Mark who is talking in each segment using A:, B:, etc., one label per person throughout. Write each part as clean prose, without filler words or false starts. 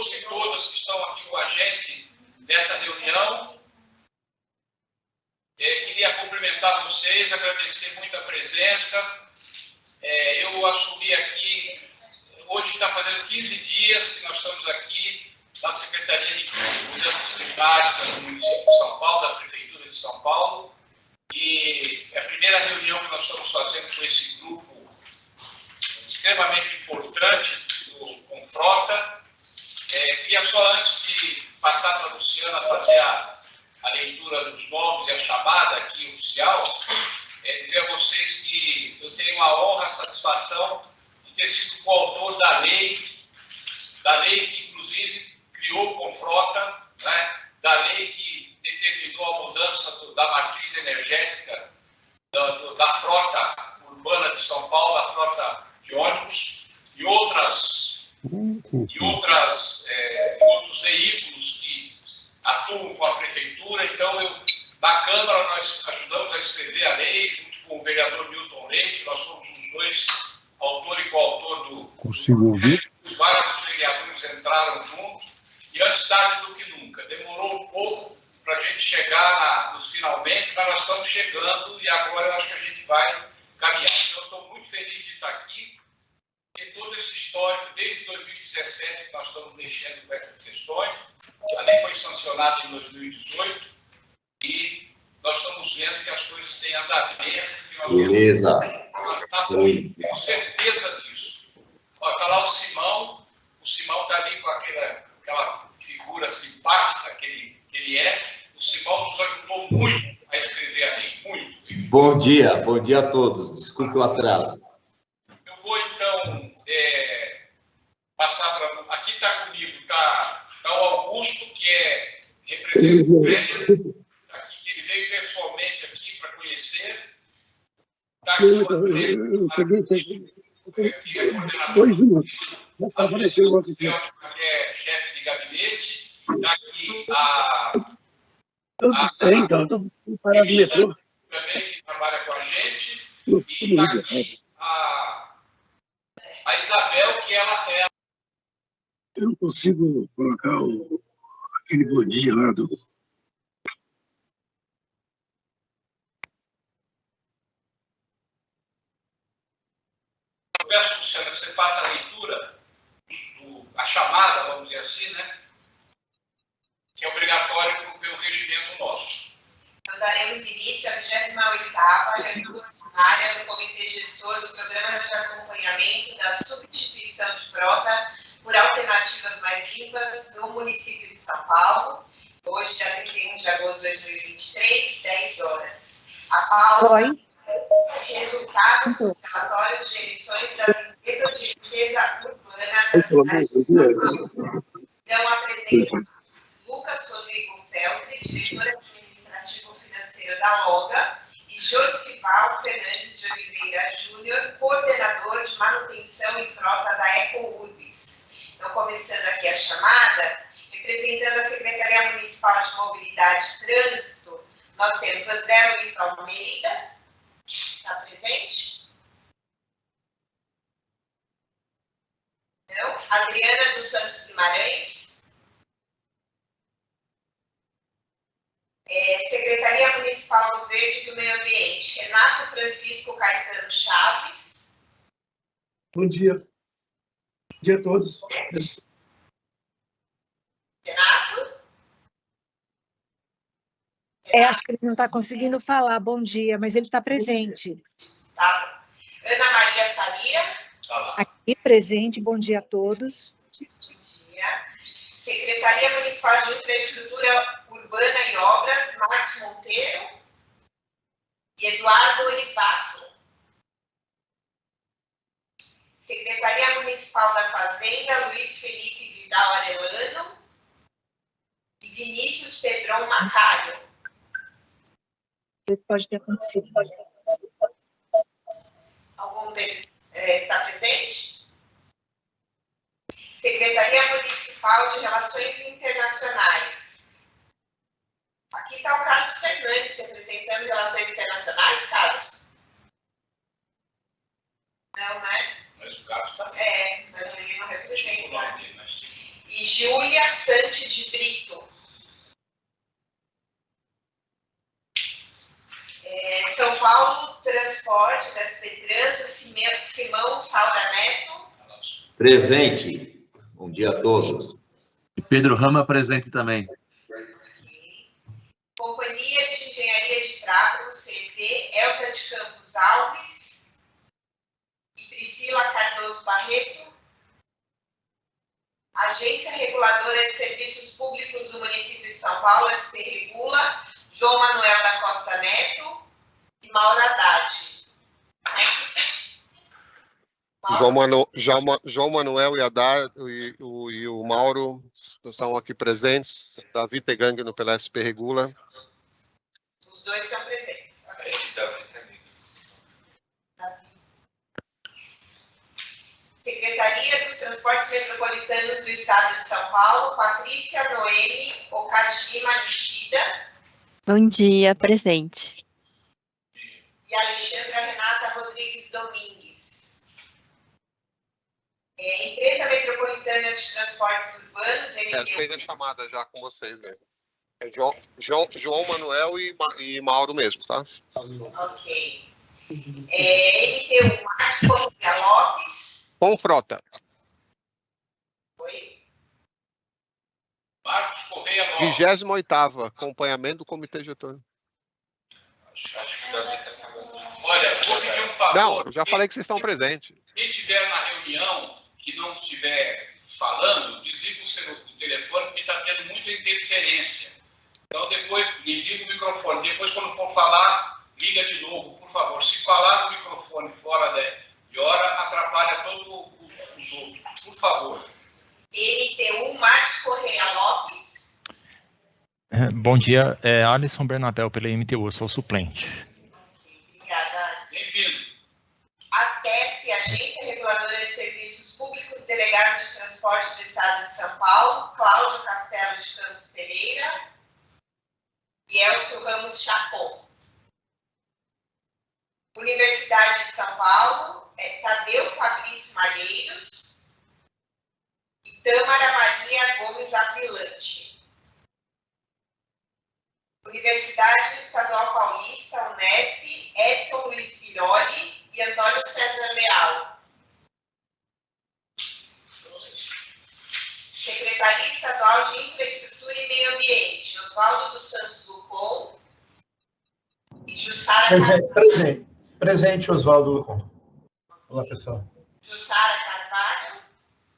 A: todos e todas que estão aqui com a gente nessa reunião. Queria cumprimentar vocês, agradecer muito a presença. Eu assumi aqui, hoje está fazendo 15 dias que nós estamos aqui na Secretaria de Mudanças Climáticas do município de São Paulo, da Prefeitura de São Paulo, e é a primeira reunião que nós estamos fazendo com esse grupo extremamente importante do Confrota. Queria só, antes de passar para a Luciana fazer a leitura dos nomes e a chamada aqui oficial, dizer a vocês que eu tenho a honra, a satisfação de ter sido coautor da lei que, inclusive, criou o Confrota, né? Da lei que determinou a mudança da matriz energética da frota urbana de São Paulo, da frota de ônibus e outros veículos que atuam com a prefeitura. Então, na Câmara, nós ajudamos a escrever a lei, junto com o vereador Milton Leite, nós somos os dois autor e coautor do projeto. Vários vereadores entraram junto, e antes tarde do que nunca. Demorou um pouco para a gente chegar nos finalmente, mas nós estamos chegando e agora eu acho que a gente vai caminhar. Então, eu estou muito feliz de estar aqui. Tem todo esse histórico, desde 2017 que nós estamos mexendo com essas questões. A lei foi sancionada em 2018 e nós estamos vendo que as coisas têm andado bem.
B: Beleza.
A: Tenho certeza disso. Está lá o Simão está ali com aquela figura simpática que ele é. O Simão nos ajudou muito a escrever a lei, muito.
B: Bom dia a todos. Desculpe o atraso.
A: Eu vou, então, passar para... Aqui está comigo, está o Augusto, que é representante do prédio, aqui, que ele veio pessoalmente aqui para conhecer. Está aqui o André, que é coordenador. A Luciana, que é chefe de gabinete. Está aqui
C: Então, estou parado no metrô.
A: Também, que trabalha com a gente. E está aqui a Isabel, que ela é...
C: Eu não consigo colocar aquele bom dia lá do...
A: Eu peço, Luciana, que você faça a leitura, a chamada, vamos dizer assim, né? Que é obrigatório pelo regimento nosso.
D: Então, daremos início à 28ª reunião ordinária do Comitê Gestor do Programa de Acompanhamento da Substituição de Frota por Alternativas Mais Limpas no município de São Paulo, hoje, dia 31 de agosto de 2023, 10 horas. A pauta é resultado dos relatórios de emissões das empresas de despesa urbana da cidade de São Paulo. Então, apresento Lucas Rodrigo Feltri, diretor administrativo-financeiro da Loga, e Josival Fernandes de Oliveira Júnior, coordenador de manutenção e frota da EcoUrbis. Então, começando aqui a chamada, representando a Secretaria Municipal de Mobilidade e Trânsito, nós temos André Luiz Almeida, está presente? Não. Adriana dos Santos Guimarães. Secretaria Municipal do Verde e do Meio Ambiente, Renato Francisco Caetano Chaves.
C: Bom dia. Bom dia a todos.
D: Renato?
E: Acho que ele não está conseguindo falar bom dia, mas ele está presente.
D: Tá. Ana Maria Faria.
E: Aqui presente, bom dia a todos.
D: Bom dia. Secretaria Municipal de Infraestrutura Urbana e Obras, Marcos Monteiro e Eduardo Olivato. Secretaria Municipal da Fazenda, Luiz Felipe Vidal Arellano e Vinícius Pedrão Macário.
E: Pode ter acontecido.
D: Algum deles está presente? Secretaria Municipal de Relações Internacionais. Aqui está o Carlos Fernandes, representando Relações Internacionais, Carlos? Não, né?
A: Mas o Carlos está...
D: Mas ele não representa. E Júlia Sante de Brito. São Paulo Transporte, da SPTrans, o Simão Saura Neto.
B: Presente. Bom dia a todos.
F: E Pedro Rama presente também.
D: Companhia de Engenharia de Tráfego, CET, Elza de Campos Alves e Priscila Cardoso Barreto. Agência Reguladora de Serviços Públicos do Município de São Paulo, SP Regula, João Manuel da Costa Neto e Mauro Haddad.
G: João Manuel e Haddad e o Mauro estão aqui presentes. Davi Tegang pela SP Regula.
D: Os dois estão presentes. Okay. Secretaria dos Transportes Metropolitanos do Estado de São Paulo, Patrícia Noemi Okajima Nishida.
H: Bom dia, presente.
D: E Alexandra Renata Rodrigues Domingues. Empresa Metropolitana de Transportes Urbanos, MTU.
G: Fez a chamada já com vocês mesmo. É João Manuel e Mauro mesmo, tá?
D: Ok. MTU Marcos Corrêa Lopes.
G: Com frota.
D: Oi?
A: Marcos Correia Lopes.
G: 28ª, acompanhamento do Comitê Getúlio.
A: Acho que o Davi está falando. Olha, vou pedir um favor.
G: Não, eu já falei que vocês estão presentes.
A: Quem estiver na reunião, que não estiver falando, desliga o telefone, porque está tendo muita interferência. Então, depois, liga o microfone. Depois, quando for falar, liga de novo, por favor. Se falar no microfone fora de hora, atrapalha todos os outros. Por favor.
D: MTU Marcos Corrêa Lopes.
I: Bom dia, Alisson Bernabel, pela MTU, eu sou suplente.
D: Obrigada.
A: Bem-vindo.
D: A TESP, Agência Reguladora de Serviços Públicos, Delegado de Transporte do Estado de São Paulo, Cláudio Castelo de Campos Pereira e Elcio Ramos Chapon. Universidade de São Paulo, Tadeu Fabrício Malheiros e Tâmara Maria Gomes Aprilante. Universidade Estadual Paulista, Unesp, Edson Luiz Piroli e Antônio César Leal. Secretaria Estadual de Infraestrutura e Meio Ambiente, Oswaldo dos Santos Lucon e Jussara Carvalho.
J: Presente, Oswaldo Lucon. Olá, pessoal.
D: Jussara Carvalho.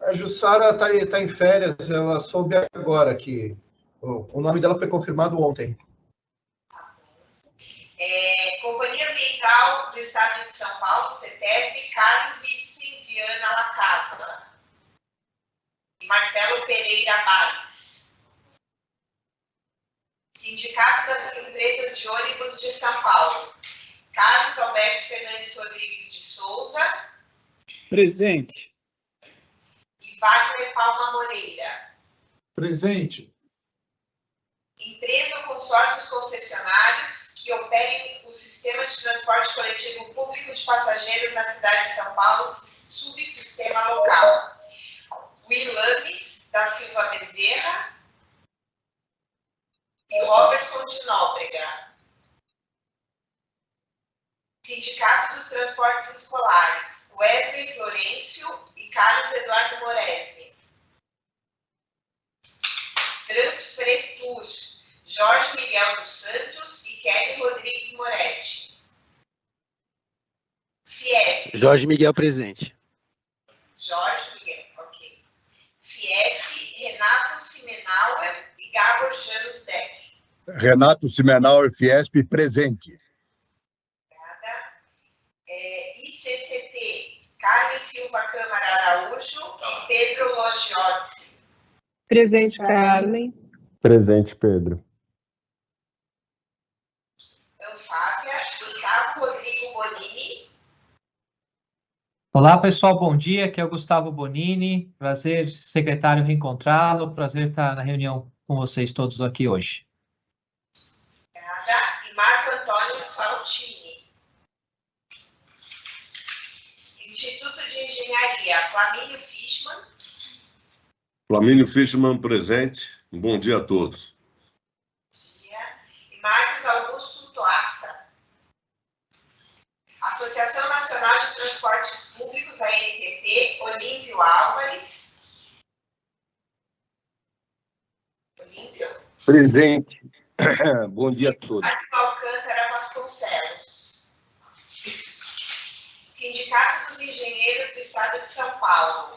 J: A Jussara está em férias, ela soube agora que o nome dela foi confirmado ontem.
D: Companhia Ambiental do Estado de São Paulo, CETESB, Carlos Ibsen Viana Lacava e Marcelo Pereira Bales. Sindicato das Empresas de Ônibus de São Paulo, Carlos Alberto Fernandes Rodrigues de Souza.
C: Presente.
D: E Wagner Palma Moreira.
C: Presente.
D: Empresa ou consórcios concessionários que operem o sistema de transporte coletivo público de passageiros na cidade de São Paulo, subsistema local. Willames da Silva Bezerra e Robertson de Nóbrega. Sindicato dos Transportes Escolares, Wesley Florencio e Carlos Eduardo Moresi. Transfretur, Jorge Miguel dos Santos e Kelly Rodrigues Moretti. Fiesp.
K: Jorge Miguel presente.
D: Jorge Miguel, ok. Fiesp, Renato Simenauer e Gabor Janus Deck.
L: Renato Simenauer, Fiesp, presente.
D: Obrigada. ICCT, Carmen Silva Câmara Araújo e Pedro Logiotzi.
M: Presente, Carmen.
L: Presente, Pedro.
D: Anfávia, Gustavo Rodrigo Bonini.
N: Olá, pessoal, bom dia. Aqui é o Gustavo Bonini. Prazer, secretário, reencontrá-lo. Prazer estar na reunião com vocês todos aqui hoje.
D: Obrigada. E Marco Antônio Saltini. Instituto de Engenharia, Flamínio Fishman.
K: Flamínio Fishman, presente. Bom dia a todos.
D: E Marcos Augusto Toassa. Associação Nacional de Transportes Públicos, ANTP, Olímpio Álvares. Olímpio.
O: Presente. Bom dia a todos.
D: Alcântara Vasconcelos. Sindicato dos Engenheiros do Estado de São Paulo,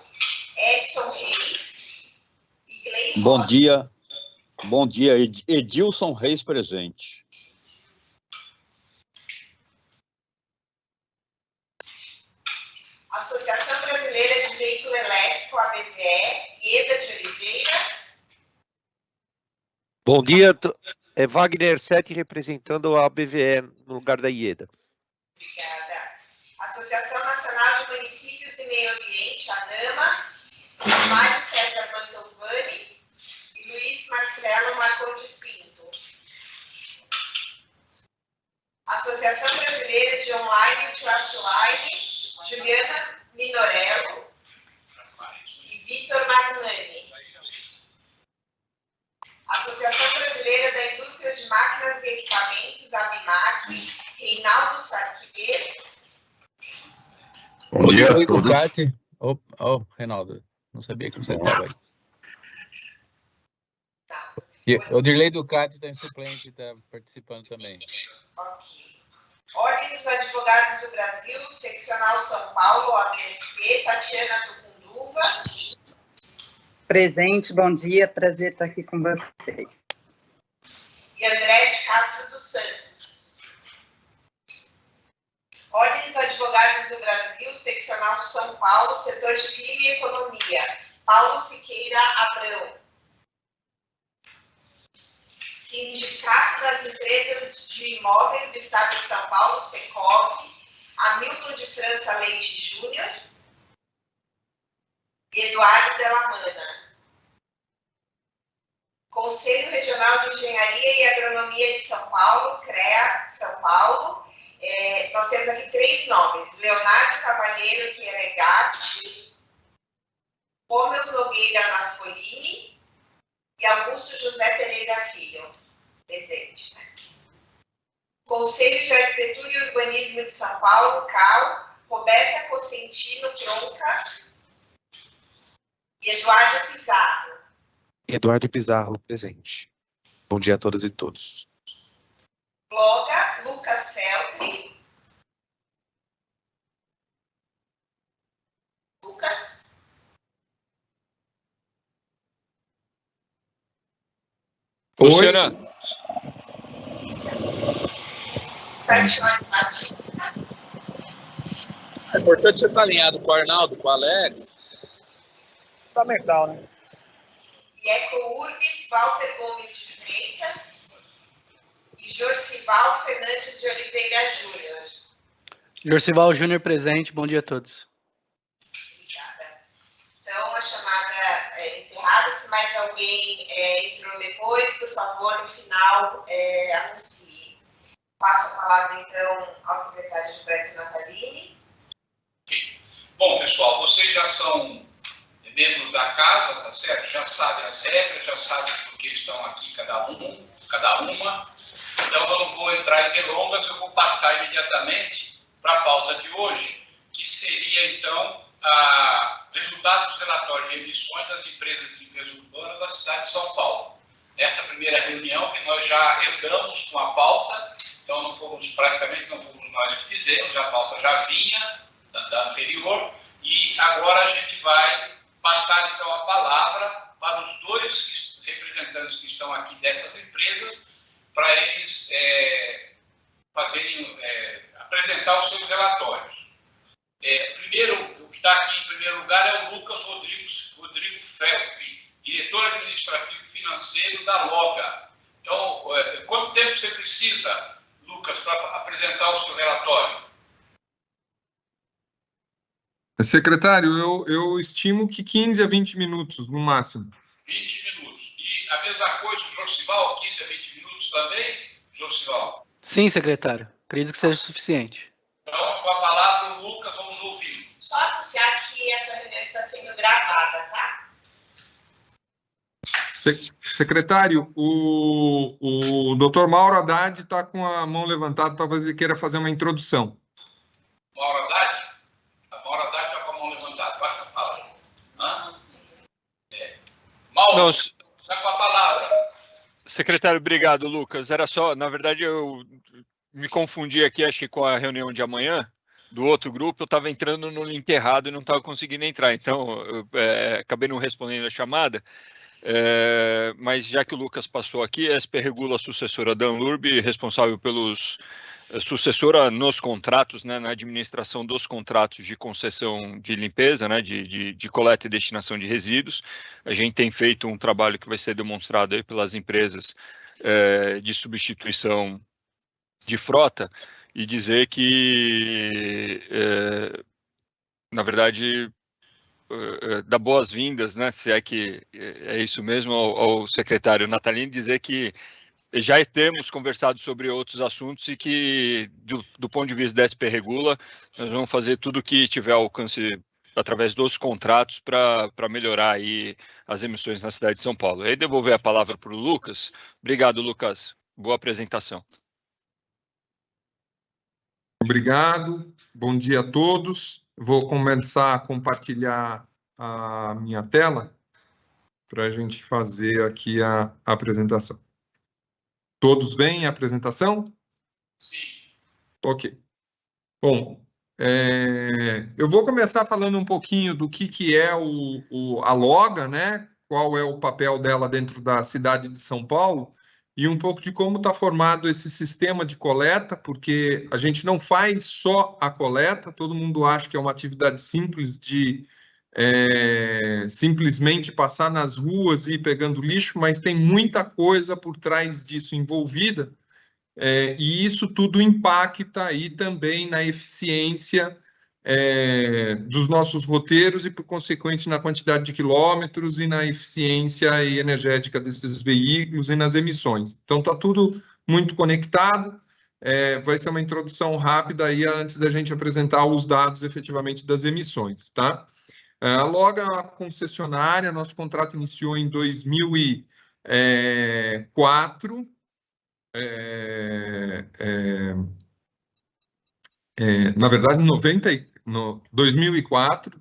D: Edson Reis e Gleison.
O: Bom dia, Edilson Reis presente.
D: Associação Brasileira de Veículo Elétrico, ABVE, Ieda de Oliveira.
P: Bom dia, é Wagner Sete representando a ABVE no lugar da Ieda.
D: Obrigada. Associação Nacional de Municípios e Meio Ambiente, ANAMA, Mário César Mantovani e Luiz Marcelo Marcondes Pinto. Associação Brasileira de Online e Offline, Juliana Minorello e Vitor Magnani. Associação Brasileira da Indústria de Máquinas e Equipamentos, ABIMAC, Reinaldo Sarquez.
K: Bom dia a todos.
Q: Ducati. Reinaldo, não sabia que você estava aí. E o Dirley Ducati está em suplente, está participando também.
D: Ok. Ordem dos Advogados do Brasil, Seccional São Paulo, ABSP, Tatiana Tucunduva.
R: Presente, bom dia, prazer estar aqui com vocês.
D: E André de Castro dos Santos. Ordem dos Advogados do Brasil, Seccional São Paulo, Setor de Clima e Economia, Paulo Siqueira Abrão. Sindicato das Empresas de Imóveis do Estado de São Paulo, Secov, Hamilton de França Leite Júnior e Eduardo Delamana. Conselho Regional de Engenharia e Agronomia de São Paulo, CREA, São Paulo. Nós temos aqui 3 nomes: Leonardo Cavalheiro Chieregatti, Rômeus Nogueira Naspolini e Augusto José Pereira Filho. Presente. Conselho de Arquitetura e Urbanismo de São Paulo, CAU, Roberta Cosentino Tronca e Eduardo Pizarro.
P: Eduardo Pizarro, presente. Bom dia a todas e todos.
D: Bloga, Lucas Feltri. Lucas.
S: Luciana.
D: Tatiana Batista.
S: É importante você estar alinhado com o Arnaldo, com o Alex. Fundamental, né?
D: E Eco Urbis, Walter Gomes de Freitas e Jorcival Fernandes de Oliveira Júnior.
T: Jorcival Júnior presente, bom dia a todos.
D: Obrigada. Então, a chamada é encerrada. Se mais alguém entrou depois, por favor, no final, anuncie. Passo a palavra, então, ao secretário Gilberto Natalini.
A: Bom, pessoal, vocês já são membros da casa, tá certo? Já sabem as regras, já sabem por que estão aqui cada uma. Então, eu não vou entrar em delongas, eu vou passar imediatamente para a pauta de hoje, que seria, então, resultados dos relatórios de emissões das empresas de limpeza urbana da cidade de São Paulo. Essa primeira reunião que nós já herdamos com a pauta, então praticamente não fomos nós que fizemos, a pauta já vinha da anterior, e agora a gente vai passar então a palavra para os 2 representantes que estão aqui dessas empresas, para eles apresentar os seus relatórios. Primeiro, o que está aqui em primeiro lugar é o Lucas Rodrigo Feltri, diretor administrativo financeiro da Loga. Então, quanto tempo você precisa, Lucas, para apresentar o seu relatório?
U: Secretário, eu estimo que 15 a 20 minutos, no máximo.
A: 20 minutos. E a mesma coisa, o Jorcival, 15 a 20 minutos também, Jorcival?
T: Sim, secretário. Acredito que seja suficiente.
A: Então, com a palavra, o Lucas, vamos ouvir.
D: Só anunciar que essa reunião está sendo gravada, tá?
U: Secretário, o doutor Mauro Haddad está com a mão levantada, talvez ele queira fazer uma introdução.
A: Mauro Haddad? A Mauro Haddad está com a mão levantada, passa a palavra. Mauro, está com a palavra.
E: Secretário, obrigado, Lucas. Era só, na verdade, eu me confundi aqui, acho que com a reunião de amanhã, do outro grupo, eu estava entrando no link errado e não estava conseguindo entrar, então eu, acabei não respondendo a chamada, mas já que o Lucas passou aqui, a SP Regula, a sucessora da Anlurb, responsável pelos sucessora nos contratos, né, na administração dos contratos de concessão de limpeza, né, de coleta e destinação de resíduos. A gente tem feito um trabalho que vai ser demonstrado aí pelas empresas de substituição de frota, e dizer que, na verdade, dá boas-vindas, né, se é que é isso mesmo, ao secretário Natalini, dizer que já temos conversado sobre outros assuntos e que, do ponto de vista da SP Regula, nós vamos fazer tudo o que tiver alcance através dos contratos para melhorar aí as emissões na cidade de São Paulo. Aí devolver a palavra para o Lucas. Obrigado, Lucas. Boa apresentação.
U: Obrigado, bom dia a todos. Vou começar a compartilhar a minha tela para a gente fazer aqui a apresentação. Todos veem a apresentação?
A: Sim.
U: Ok. Bom, eu vou começar falando um pouquinho do que é a Loga, né? Qual é o papel dela dentro da cidade de São Paulo, e um pouco de como está formado esse sistema de coleta, porque a gente não faz só a coleta, todo mundo acha que é uma atividade simples de simplesmente passar nas ruas e ir pegando lixo, mas tem muita coisa por trás disso envolvida, e isso tudo impacta aí também na eficiência dos nossos roteiros e, por consequente, na quantidade de quilômetros e na eficiência energética desses veículos e nas emissões. Então, está tudo muito conectado. Vai ser uma introdução rápida aí antes da gente apresentar os dados efetivamente das emissões, tá? A Loga é uma concessionária, nosso contrato iniciou em 2004, na verdade, 2004,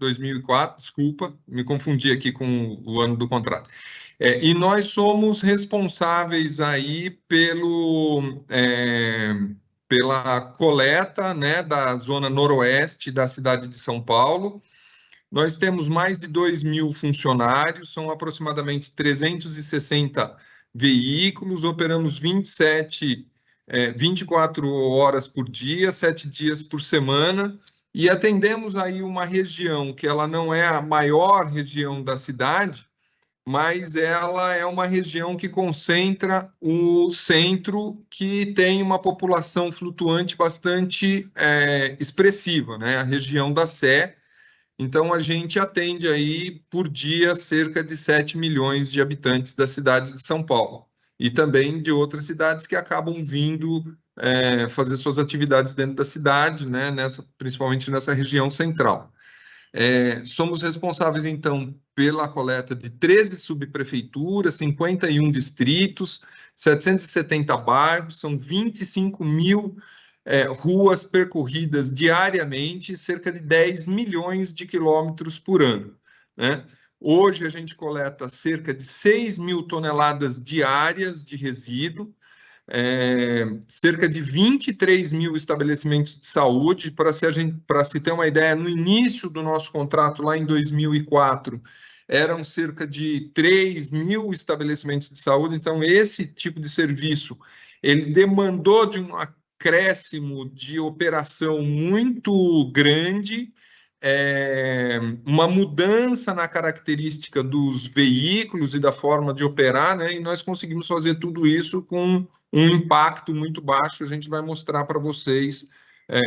U: desculpa, me confundi aqui com o ano do contrato. E nós somos responsáveis aí pela coleta, né, da zona noroeste da cidade de São Paulo. Nós temos mais de 2.000 funcionários, são aproximadamente 360 veículos, operamos 24 horas por dia, 7 dias por semana, e atendemos aí uma região que ela não é a maior região da cidade, mas ela é uma região que concentra o centro, que tem uma população flutuante bastante expressiva, né? A região da Sé. Então, a gente atende aí por dia cerca de 7 milhões de habitantes da cidade de São Paulo, e também de outras cidades que acabam vindo fazer suas atividades dentro da cidade, né, principalmente nessa região central. Somos responsáveis, então, pela coleta de 13 subprefeituras, 51 distritos, 770 bairros, são 25 mil ruas percorridas diariamente, cerca de 10 milhões de quilômetros por ano, né? Hoje, a gente coleta cerca de 6 mil toneladas diárias de resíduo, cerca de 23 mil estabelecimentos de saúde. Para se ter uma ideia, no início do nosso contrato, lá em 2004, eram cerca de 3 mil estabelecimentos de saúde. Então, esse tipo de serviço, ele demandou de um acréscimo de operação muito grande, uma mudança na característica dos veículos e da forma de operar, né? E nós conseguimos fazer tudo isso com um impacto muito baixo. A gente vai mostrar para vocês,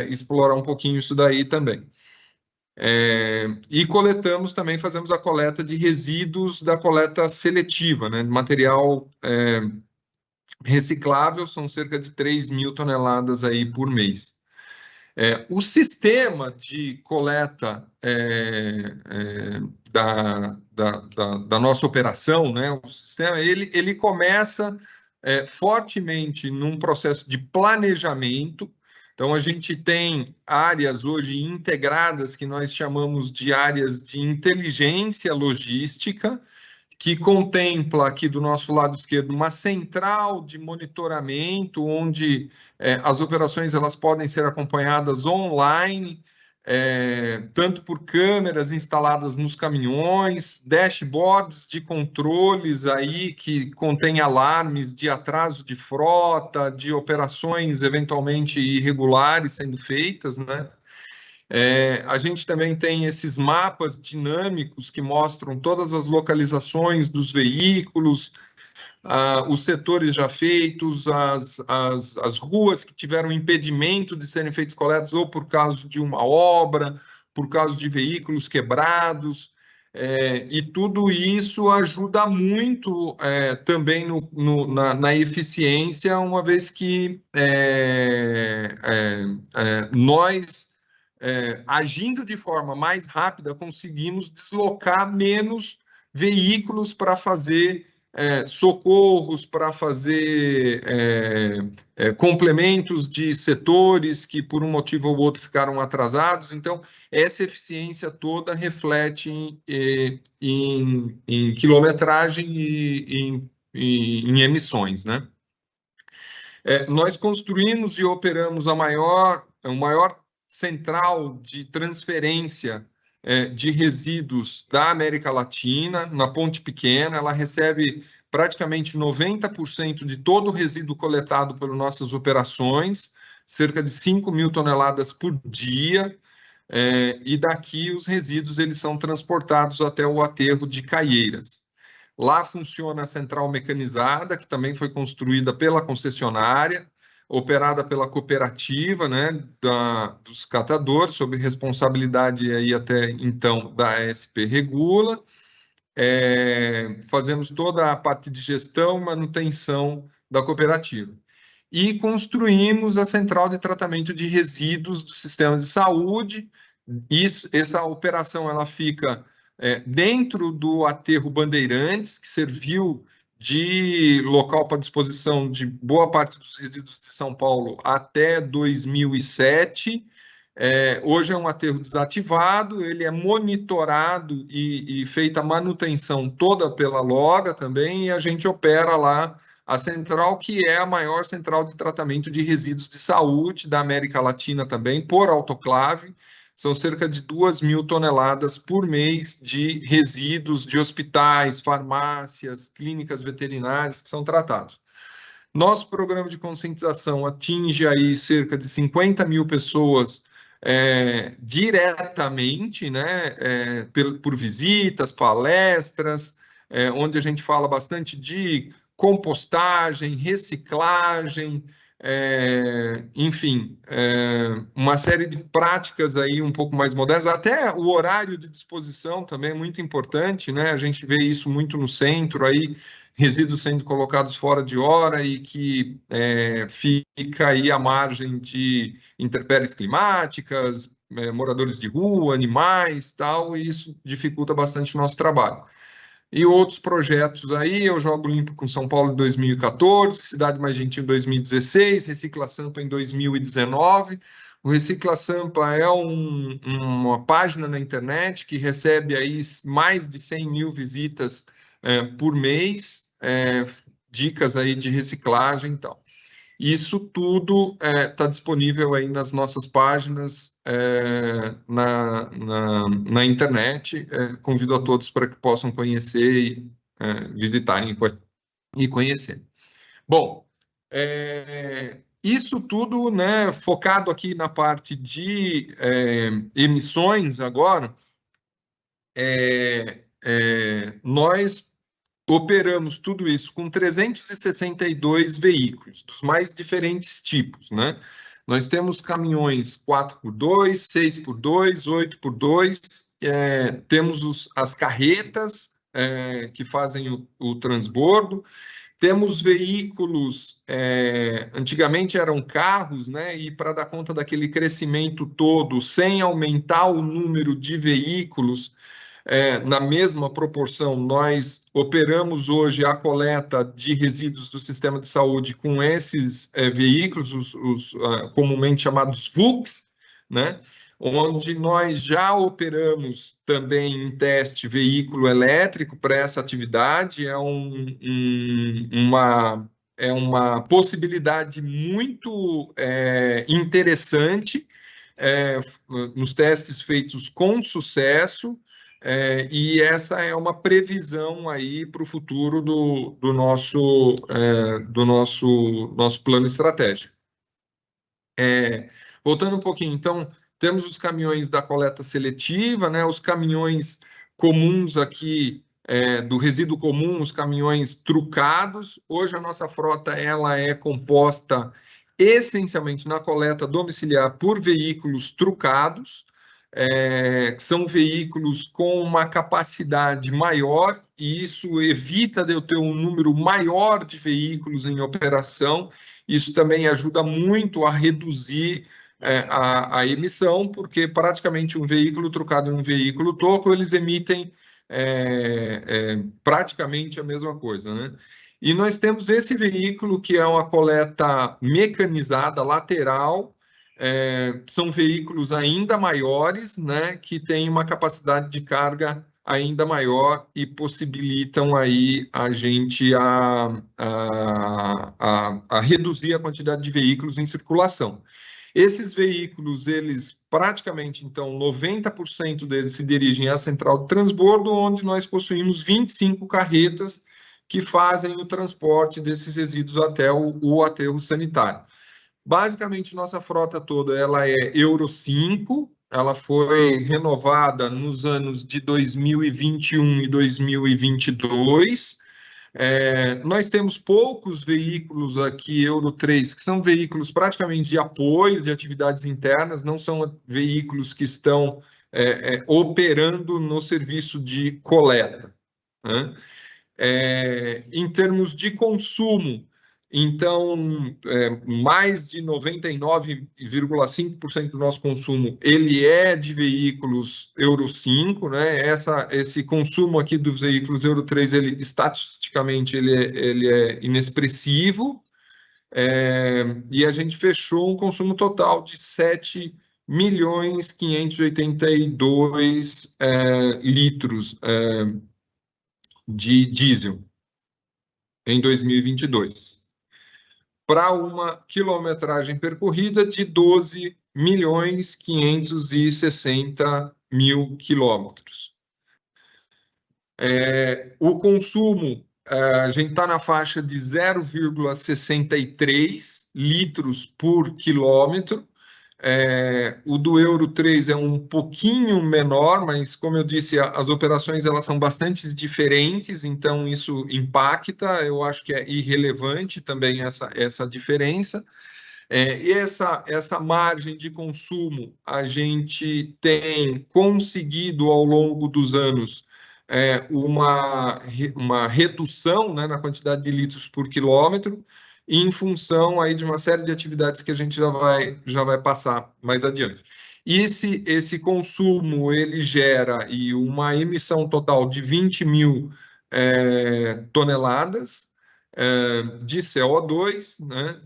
U: explorar um pouquinho isso daí também. E coletamos também, fazemos a coleta de resíduos da coleta seletiva, né? Material reciclável, são cerca de 3 mil toneladas aí por mês. O sistema de coleta da nossa operação, né? O sistema ele começa fortemente num processo de planejamento. Então, a gente tem áreas hoje integradas que nós chamamos de áreas de inteligência logística, que contempla aqui do nosso lado esquerdo uma central de monitoramento, onde as operações elas podem ser acompanhadas online, tanto por câmeras instaladas nos caminhões, dashboards de controles aí que contém alarmes de atraso de frota, de operações eventualmente irregulares sendo feitas, né? A gente também tem esses mapas dinâmicos que mostram todas as localizações dos veículos, os setores já feitos, as ruas que tiveram impedimento de serem feitas coletas ou por causa de uma obra, por causa de veículos quebrados, e tudo isso ajuda muito também na eficiência, uma vez que nós, agindo de forma mais rápida, conseguimos deslocar menos veículos para fazer socorros, para fazer complementos de setores que, por um motivo ou outro, ficaram atrasados. Então, essa eficiência toda reflete em quilometragem e em emissões, né? Nós construímos e operamos o maior central de transferência de resíduos da América Latina, na Ponte Pequena. Ela recebe praticamente 90% de todo o resíduo coletado pelas nossas operações, cerca de 5.000 toneladas por dia, e daqui os resíduos eles são transportados até o aterro de Caieiras. Lá funciona a central mecanizada, que também foi construída pela concessionária, operada pela cooperativa, né, dos catadores, sob responsabilidade aí até então da ASP Regula. Fazemos toda a parte de gestão e manutenção da cooperativa. E construímos a central de tratamento de resíduos do sistema de saúde. Essa operação ela fica dentro do aterro Bandeirantes, que serviu de local para disposição de boa parte dos resíduos de São Paulo até 2007. Hoje é um aterro desativado, ele é monitorado e feita a manutenção toda pela Loga também, e a gente opera lá a central, que é a maior central de tratamento de resíduos de saúde da América Latina também, por autoclave. São cerca de 2.000 toneladas por mês de resíduos de hospitais, farmácias, clínicas veterinárias que são tratados. Nosso programa de conscientização atinge aí cerca de 50.000 pessoas diretamente, né, por visitas, palestras, onde a gente fala bastante de compostagem, reciclagem, enfim, uma série de práticas aí um pouco mais modernas. Até o horário de disposição também é muito importante, né? A gente vê isso muito no centro aí, resíduos sendo colocados fora de hora e que fica aí à margem de intempéries climáticas, moradores de rua, animais, tal, e isso dificulta bastante o nosso trabalho. E outros projetos aí, eu Jogo Limpo com São Paulo em 2014, Cidade Mais Gentil em 2016, Recicla Sampa em 2019. O Recicla Sampa é uma página na internet que recebe aí mais de 100.000 visitas por mês, dicas aí de reciclagem e tal. Isso tudo está disponível aí nas nossas páginas na internet. Convido a todos para que possam conhecer e visitarem e conhecer. Bom, isso tudo, né, focado aqui na parte de emissões agora, nós operamos tudo isso com 362 veículos, dos mais diferentes tipos, né? Nós temos caminhões 4x2, 6x2, 8x2, temos as carretas que fazem o transbordo, temos veículos, antigamente eram carros, né? E para dar conta daquele crescimento todo, sem aumentar o número de veículos, Na mesma proporção, nós operamos hoje a coleta de resíduos do sistema de saúde com esses veículos, os comumente chamados VUCs, né? Onde nós já operamos também em teste veículo elétrico para essa atividade. É uma possibilidade muito interessante, nos testes feitos com sucesso, e essa é uma previsão aí para o futuro do nosso plano estratégico. Voltando um pouquinho, então, temos os caminhões da coleta seletiva, né, os caminhões comuns aqui, do resíduo comum, os caminhões trucados. Hoje a nossa frota ela é composta essencialmente na coleta domiciliar por veículos trucados, que são veículos com uma capacidade maior, e isso evita de eu ter um número maior de veículos em operação. Isso também ajuda muito a reduzir a emissão, porque praticamente um veículo trucado e um veículo toco, eles emitem praticamente a mesma coisa, né? E nós temos esse veículo que é uma coleta mecanizada lateral, são veículos ainda maiores, né, que têm uma capacidade de carga ainda maior e possibilitam aí a gente a reduzir a quantidade de veículos em circulação. Esses veículos, eles praticamente, então, 90% deles se dirigem à central de transbordo, onde nós possuímos 25 carretas que fazem o transporte desses resíduos até o aterro sanitário. Basicamente, nossa frota toda ela é Euro 5, ela foi renovada nos anos de 2021 e 2022. Nós temos poucos veículos aqui, Euro 3, que são veículos praticamente de apoio de atividades internas, não são veículos que estão operando no serviço de coleta, né? Em termos de consumo, então, mais de 99,5% do nosso consumo, ele é de veículos Euro 5, né? Esse consumo aqui dos veículos Euro 3, ele, estatisticamente, ele é inexpressivo, e a gente fechou um consumo total de 7.582 litros de diesel em 2022. Para uma quilometragem percorrida de 12.560.000 quilômetros. O consumo, a gente está na faixa de 0,63 litros por quilômetro. O do Euro 3 é um pouquinho menor, mas, como eu disse, as operações elas são bastante diferentes, então isso impacta. Eu acho que é irrelevante também essa diferença. E essa margem de consumo, a gente tem conseguido, ao longo dos anos, uma redução, né, na quantidade de litros por quilômetro, em função aí de uma série de atividades que a gente já vai passar mais adiante. E esse consumo, ele gera uma emissão total de 20.000 toneladas de CO2, né,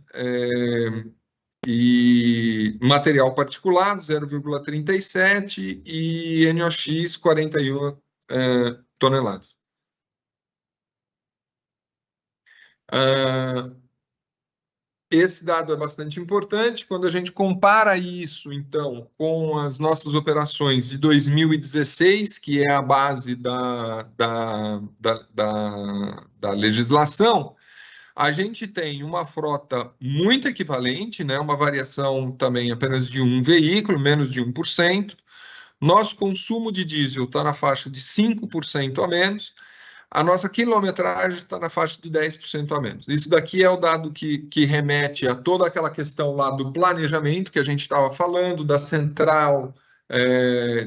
U: e material particulado, 0,37, e NOx, 41 toneladas. Esse dado é bastante importante. Quando a gente compara isso, então, com as nossas operações de 2016, que é a base da legislação, a gente tem uma frota muito equivalente, né? Uma variação também apenas de um veículo, menos de 1%. Nosso consumo de diesel está na faixa de 5% a menos. A nossa quilometragem está na faixa de 10% a menos. Isso daqui é o dado que remete a toda aquela questão lá do planejamento que a gente estava falando, da central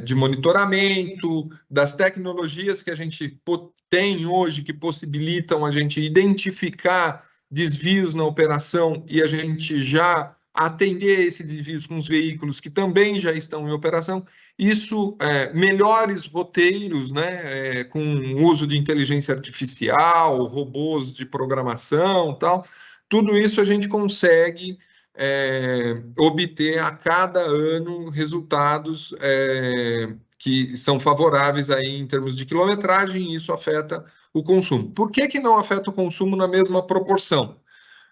U: de monitoramento, das tecnologias que a gente tem hoje que possibilitam a gente identificar desvios na operação e a gente já atender esse desvio com os veículos que também já estão em operação. Isso, melhores roteiros, né, com o uso de inteligência artificial, robôs de programação, tal. Tudo isso a gente consegue obter a cada ano resultados que são favoráveis aí em termos de quilometragem, e isso afeta o consumo. Por que não afeta o consumo na mesma proporção?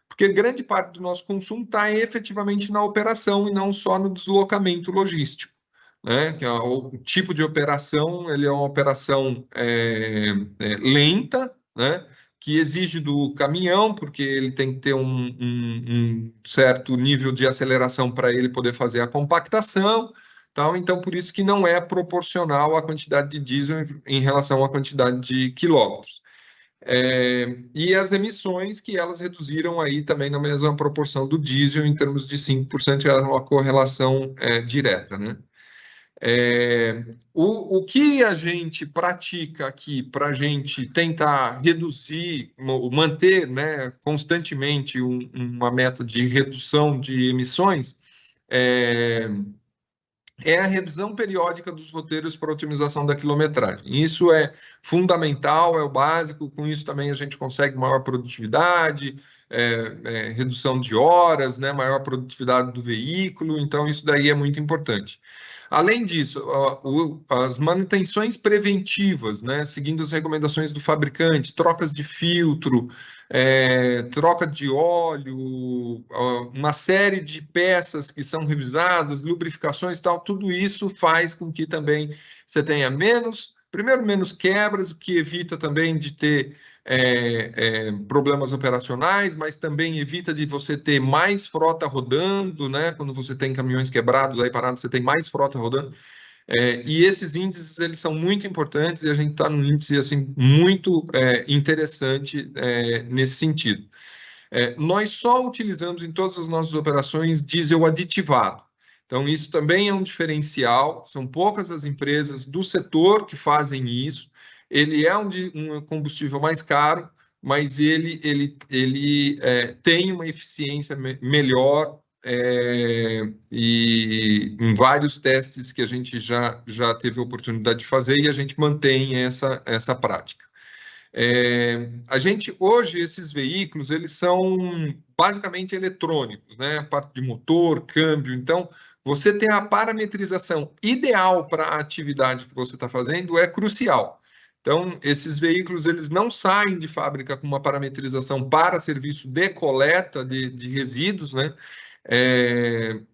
U: Porque grande parte do nosso consumo está efetivamente na operação e não só no deslocamento logístico, né? Que é o tipo de operação, ele é uma operação lenta, né? Que exige do caminhão, porque ele tem que ter um certo nível de aceleração para ele poder fazer a compactação, tal. Então, por isso que não é proporcional à quantidade de diesel em relação à quantidade de quilômetros. E as emissões, que elas reduziram aí também na mesma proporção do diesel, em termos de 5%, é uma correlação direta, né? O que a gente pratica aqui para a gente tentar reduzir, manter, né, constantemente uma meta de redução de emissões, é a revisão periódica dos roteiros para otimização da quilometragem. Isso é fundamental, é o básico. Com isso também a gente consegue maior produtividade, redução de horas, né, maior produtividade do veículo. Então, isso daí é muito importante. Além disso, as manutenções preventivas, né, seguindo as recomendações do fabricante, trocas de filtro, troca de óleo, uma série de peças que são revisadas, lubrificações e tal, tudo isso faz com que também você tenha menos quebras, o que evita também de ter problemas operacionais, mas também evita de você ter mais frota rodando, né? Quando você tem caminhões quebrados aí parados, você tem mais frota rodando. E esses índices, eles são muito importantes, e a gente está num índice assim, muito interessante nesse sentido. Nós só utilizamos em todas as nossas operações diesel aditivado. Então, isso também é um diferencial, são poucas as empresas do setor que fazem isso. Ele é um combustível mais caro, mas ele tem uma eficiência melhor, e em vários testes que a gente já teve a oportunidade de fazer, e a gente mantém essa prática. Hoje, esses veículos, eles são basicamente eletrônicos, né? A parte de motor, câmbio. Então, você ter a parametrização ideal para a atividade que você está fazendo é crucial. Então, esses veículos, eles não saem de fábrica com uma parametrização para serviço de coleta de resíduos, né?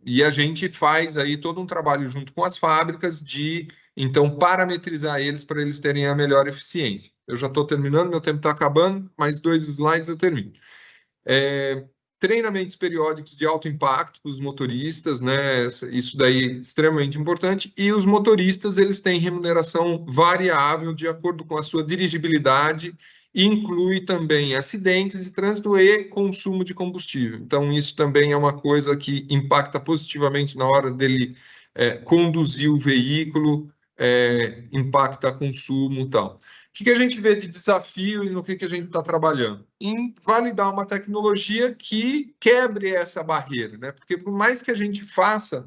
U: E a gente faz aí todo um trabalho junto com as fábricas de, então, parametrizar eles para eles terem a melhor eficiência. Eu já estou terminando, meu tempo está acabando, mais 2 slides eu termino. Treinamentos periódicos de alto impacto para os motoristas, né? Isso daí é extremamente importante. E os motoristas, eles têm remuneração variável de acordo com a sua dirigibilidade, inclui também acidentes de trânsito e consumo de combustível. Então, isso também é uma coisa que impacta positivamente na hora dele conduzir o veículo, impacta consumo e tal. O que a gente vê de desafio e no que a gente está trabalhando? Em validar uma tecnologia que quebre essa barreira, né? Porque por mais que a gente faça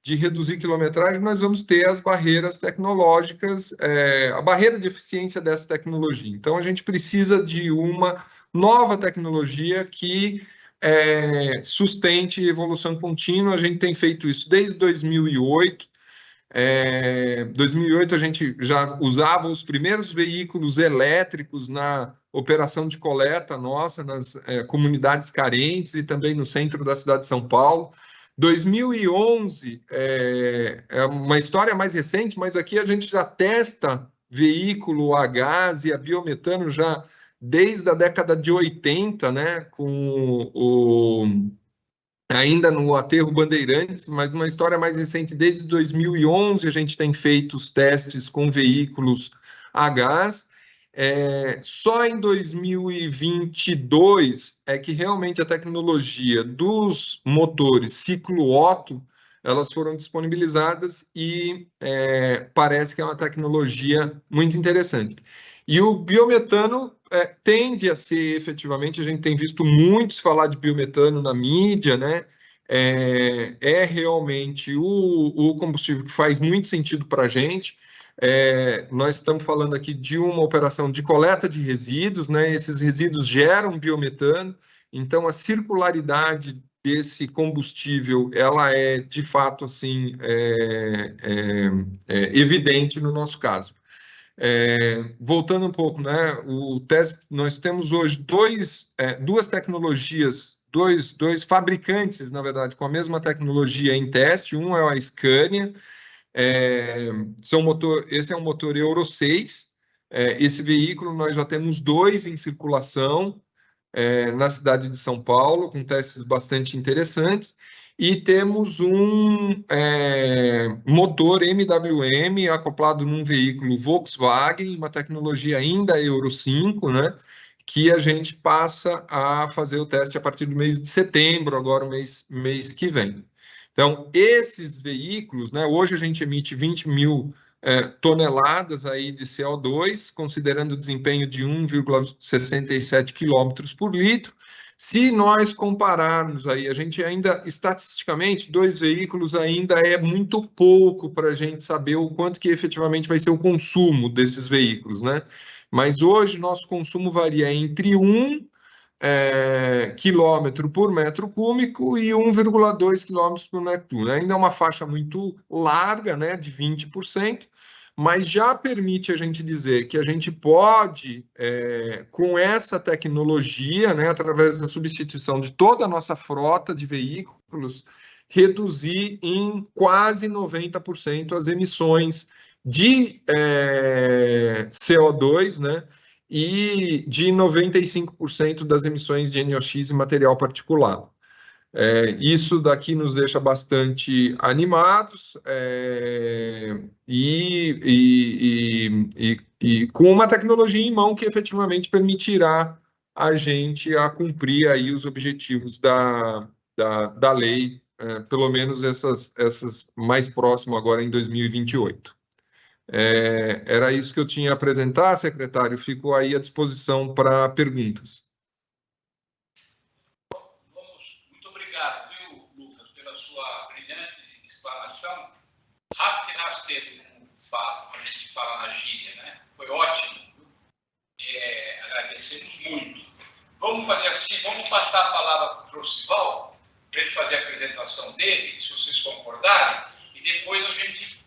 U: de reduzir quilometragem, nós vamos ter as barreiras tecnológicas, a barreira de eficiência dessa tecnologia. Então, a gente precisa de uma nova tecnologia que sustente evolução contínua. A gente tem feito isso desde 2008. 2008 a gente já usava os primeiros veículos elétricos na operação de coleta nossa, nas comunidades carentes e também no centro da cidade de São Paulo. 2011 é uma história mais recente, mas aqui a gente já testa veículo a gás e a biometano já desde a década de 80, né, ainda no Aterro Bandeirantes, mas uma história mais recente, desde 2011 a gente tem feito os testes com veículos a gás. Só em 2022 é que realmente a tecnologia dos motores ciclo Otto, elas foram disponibilizadas e parece que é uma tecnologia muito interessante. E o biometano tende a ser, efetivamente, a gente tem visto muitos falar de biometano na mídia, né? é realmente o combustível que faz muito sentido para a gente. Nós estamos falando aqui de uma operação de coleta de resíduos, né? Esses resíduos geram biometano, então a circularidade desse combustível, ela é de fato assim evidente no nosso caso. Voltando um pouco, né? O teste, nós temos hoje duas tecnologias, dois fabricantes, na verdade, com a mesma tecnologia em teste. Um é a Scania. Esse é um motor Euro 6. Esse veículo nós já temos 2 em circulação na cidade de São Paulo, com testes bastante interessantes, e temos um motor MWM acoplado num veículo Volkswagen, uma tecnologia ainda Euro 5, né, que a gente passa a fazer o teste a partir do mês de setembro, agora o mês que vem. Então, esses veículos, né, hoje a gente emite 20 mil toneladas aí de CO2, considerando o desempenho de 1,67 km por litro. Se nós compararmos aí, a gente ainda, estatisticamente, 2 veículos ainda é muito pouco para a gente saber o quanto que efetivamente vai ser o consumo desses veículos, né? Mas hoje nosso consumo varia entre 1 quilômetro por metro cúbico e 1,2 quilômetros por metro cúbico. Ainda é uma faixa muito larga, né, de 20%, mas já permite a gente dizer que a gente pode, com essa tecnologia, né, através da substituição de toda a nossa frota de veículos, reduzir em quase 90% as emissões de CO2, né, e de 95% das emissões de NOx e material particulado. Isso daqui nos deixa bastante animados e com uma tecnologia em mão que efetivamente permitirá a gente a cumprir aí os objetivos da lei, pelo menos essas mais próximo agora em 2028. Era isso que eu tinha a apresentar, secretário. Fico aí à disposição para perguntas.
A: Muito obrigado, viu, Lucas, pela sua brilhante explanação. Rápido e rasteiro, como a gente fala na gíria, né? Foi ótimo. Agradecemos muito. Vamos fazer assim, vamos passar a palavra para o Josival, para ele fazer a apresentação dele, se vocês concordarem, e depois a gente...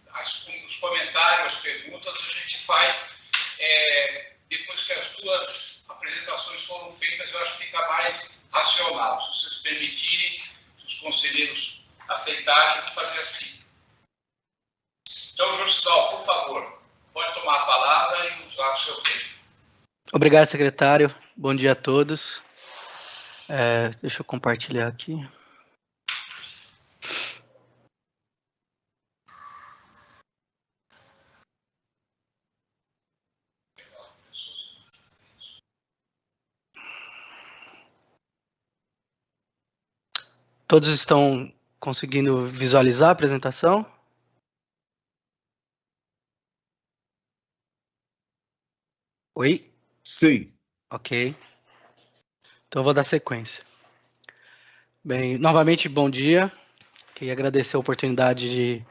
A: os comentários, as perguntas, a gente faz depois que as 2 apresentações foram feitas. Eu acho que fica mais racional. Se vocês permitirem, se os conselheiros aceitarem, vamos fazer assim. Então, Josival, por favor, pode tomar a palavra e usar o seu tempo.
T: Obrigado, secretário. Bom dia a todos. Deixa eu compartilhar aqui. Todos estão conseguindo visualizar a apresentação? Oi?
K: Sim.
T: Ok. Então eu vou dar sequência. Bem, novamente, bom dia. Queria agradecer a oportunidade de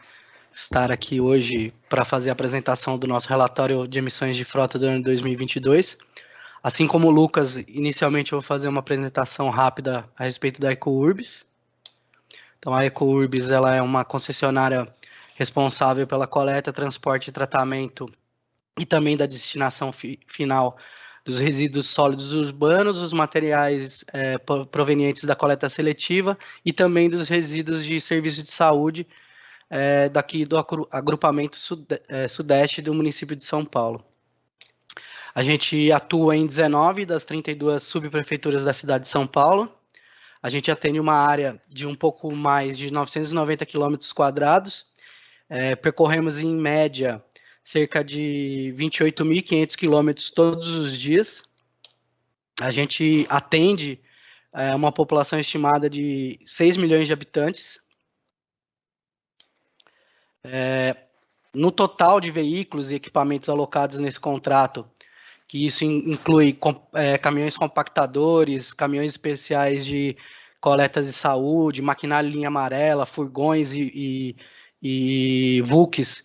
T: estar aqui hoje para fazer a apresentação do nosso relatório de emissões de frota do ano 2022. Assim como o Lucas, inicialmente eu vou fazer uma apresentação rápida a respeito da EcoUrbis. Então, a EcoUrbis, ela é uma concessionária responsável pela coleta, transporte e tratamento e também da destinação final dos resíduos sólidos urbanos, os materiais provenientes da coleta seletiva e também dos resíduos de serviço de saúde daqui do agrupamento sudeste do município de São Paulo. A gente atua em 19 das 32 subprefeituras da cidade de São Paulo. A gente atende uma área de um pouco mais de 990 km². Percorremos, em média, cerca de 28.500 quilômetros todos os dias. A gente atende uma população estimada de 6 milhões de habitantes. No total de veículos e equipamentos alocados nesse contrato, que isso inclui caminhões compactadores, caminhões especiais de coletas de saúde, maquinário linha amarela, furgões e VUCs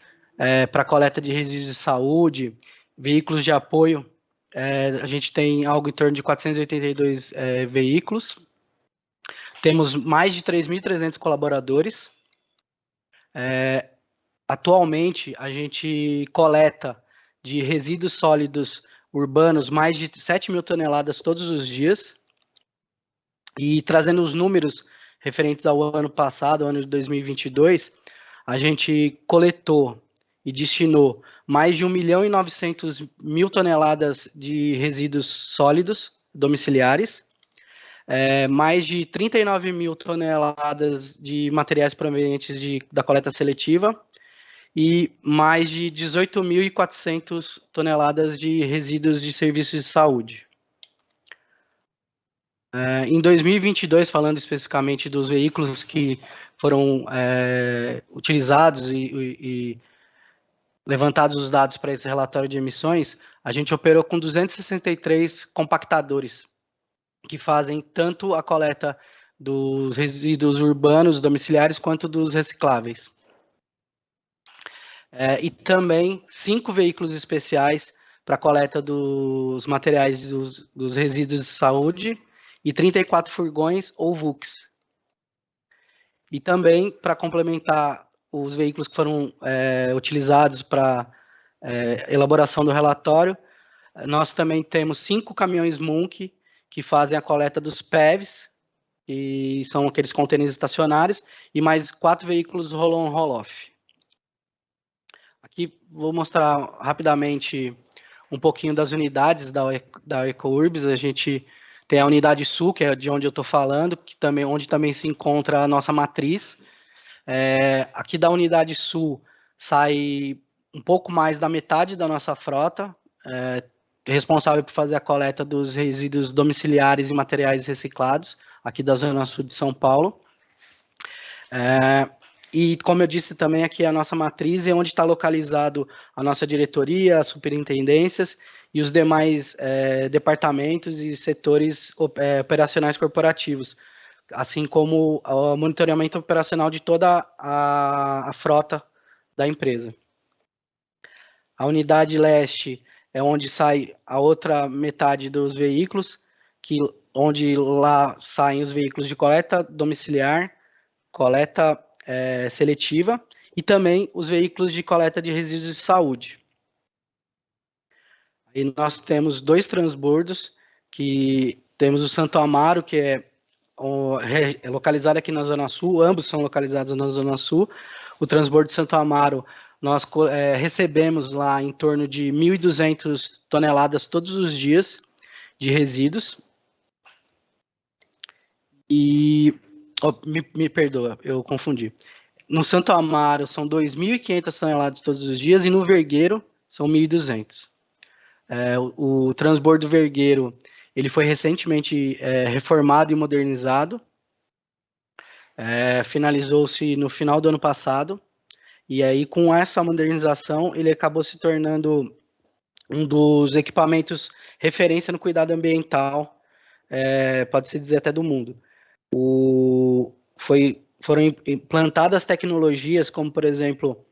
T: para coleta de resíduos de saúde, veículos de apoio. A gente tem algo em torno de 482 veículos. Temos mais de 3.300 colaboradores. Atualmente, a gente coleta de resíduos sólidos urbanos mais de 7 mil toneladas todos os dias. E trazendo os números referentes ao ano passado, ano de 2022, a gente coletou e destinou mais de 1.900.000 toneladas de resíduos sólidos domiciliares, mais de 39 mil toneladas de materiais provenientes da coleta seletiva e mais de 18.400 toneladas de resíduos de serviços de saúde. Em 2022, falando especificamente dos veículos que foram utilizados e levantados os dados para esse relatório de emissões, a gente operou com 263 compactadores, que fazem tanto a coleta dos resíduos urbanos domiciliares quanto dos recicláveis. E também 5 veículos especiais para a coleta dos materiais dos resíduos de saúde e 34 furgões ou VUCs. E também, para complementar os veículos que foram utilizados para elaboração do relatório, nós também temos 5 caminhões Munk que fazem a coleta dos PEVs, que são aqueles contêineres estacionários, e mais 4 veículos roll-on, roll-off. Aqui vou mostrar rapidamente um pouquinho das unidades da EcoUrbs. A gente tem a unidade Sul, que é de onde eu estou falando, onde também se encontra a nossa matriz. Aqui da unidade Sul sai um pouco mais da metade da nossa frota, responsável por fazer a coleta dos resíduos domiciliares e materiais reciclados, aqui da Zona Sul de São Paulo. E, como eu disse também, aqui é a nossa matriz, é onde está localizado a nossa diretoria, as superintendências e os demais departamentos e setores operacionais corporativos, assim como o monitoramento operacional de toda a frota da empresa. A unidade leste é onde sai a outra metade dos veículos, onde lá saem os veículos de coleta domiciliar, coleta seletiva e também os veículos de coleta de resíduos de saúde. E nós temos 2 transbordos, que temos o Santo Amaro, que é localizado aqui na Zona Sul, ambos são localizados na Zona Sul. O transbordo de Santo Amaro, nós recebemos lá em torno de 1.200 toneladas todos os dias de resíduos. E, me perdoa, eu confundi. No Santo Amaro são 2.500 toneladas todos os dias e no Vergueiro são 1.200. O transbordo Vergueiro, ele foi recentemente reformado e modernizado. Finalizou-se no final do ano passado. E aí, com essa modernização, ele acabou se tornando um dos equipamentos referência no cuidado ambiental, pode-se dizer até do mundo. Foram implantadas tecnologias como, por exemplo,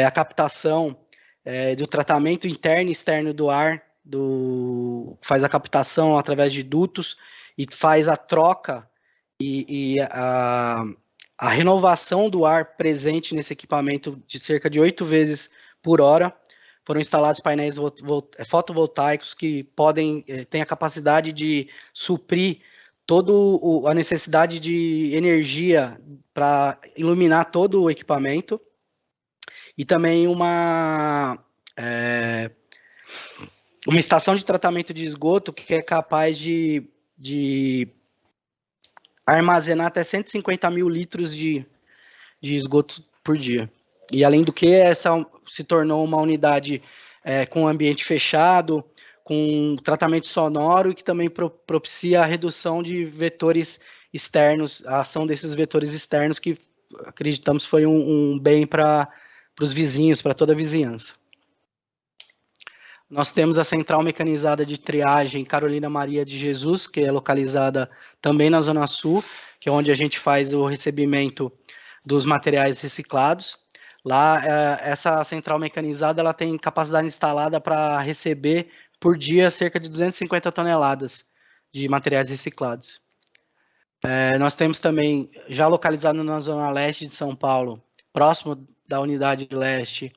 T: a captação do tratamento interno e externo do ar, faz a captação através de dutos e faz a troca e a renovação do ar presente nesse equipamento de cerca de 8 vezes por hora. Foram instalados painéis fotovoltaicos que têm a capacidade de suprir toda a necessidade de energia para iluminar todo o equipamento. E também uma estação de tratamento de esgoto que é capaz de armazenar até 150 mil litros de esgoto por dia. E, além do que, essa se tornou uma unidade com ambiente fechado, com tratamento sonoro e que também propicia a redução de vetores externos, a ação desses vetores externos, que acreditamos foi um bem para os vizinhos, para toda a vizinhança. Nós temos a central mecanizada de triagem Carolina Maria de Jesus, que é localizada também na Zona Sul, que é onde a gente faz o recebimento dos materiais reciclados. Lá, essa central mecanizada ela tem capacidade instalada para receber por dia cerca de 250 toneladas de materiais reciclados. Nós temos também, já localizado na Zona Leste de São Paulo, próximo da Unidade Leste,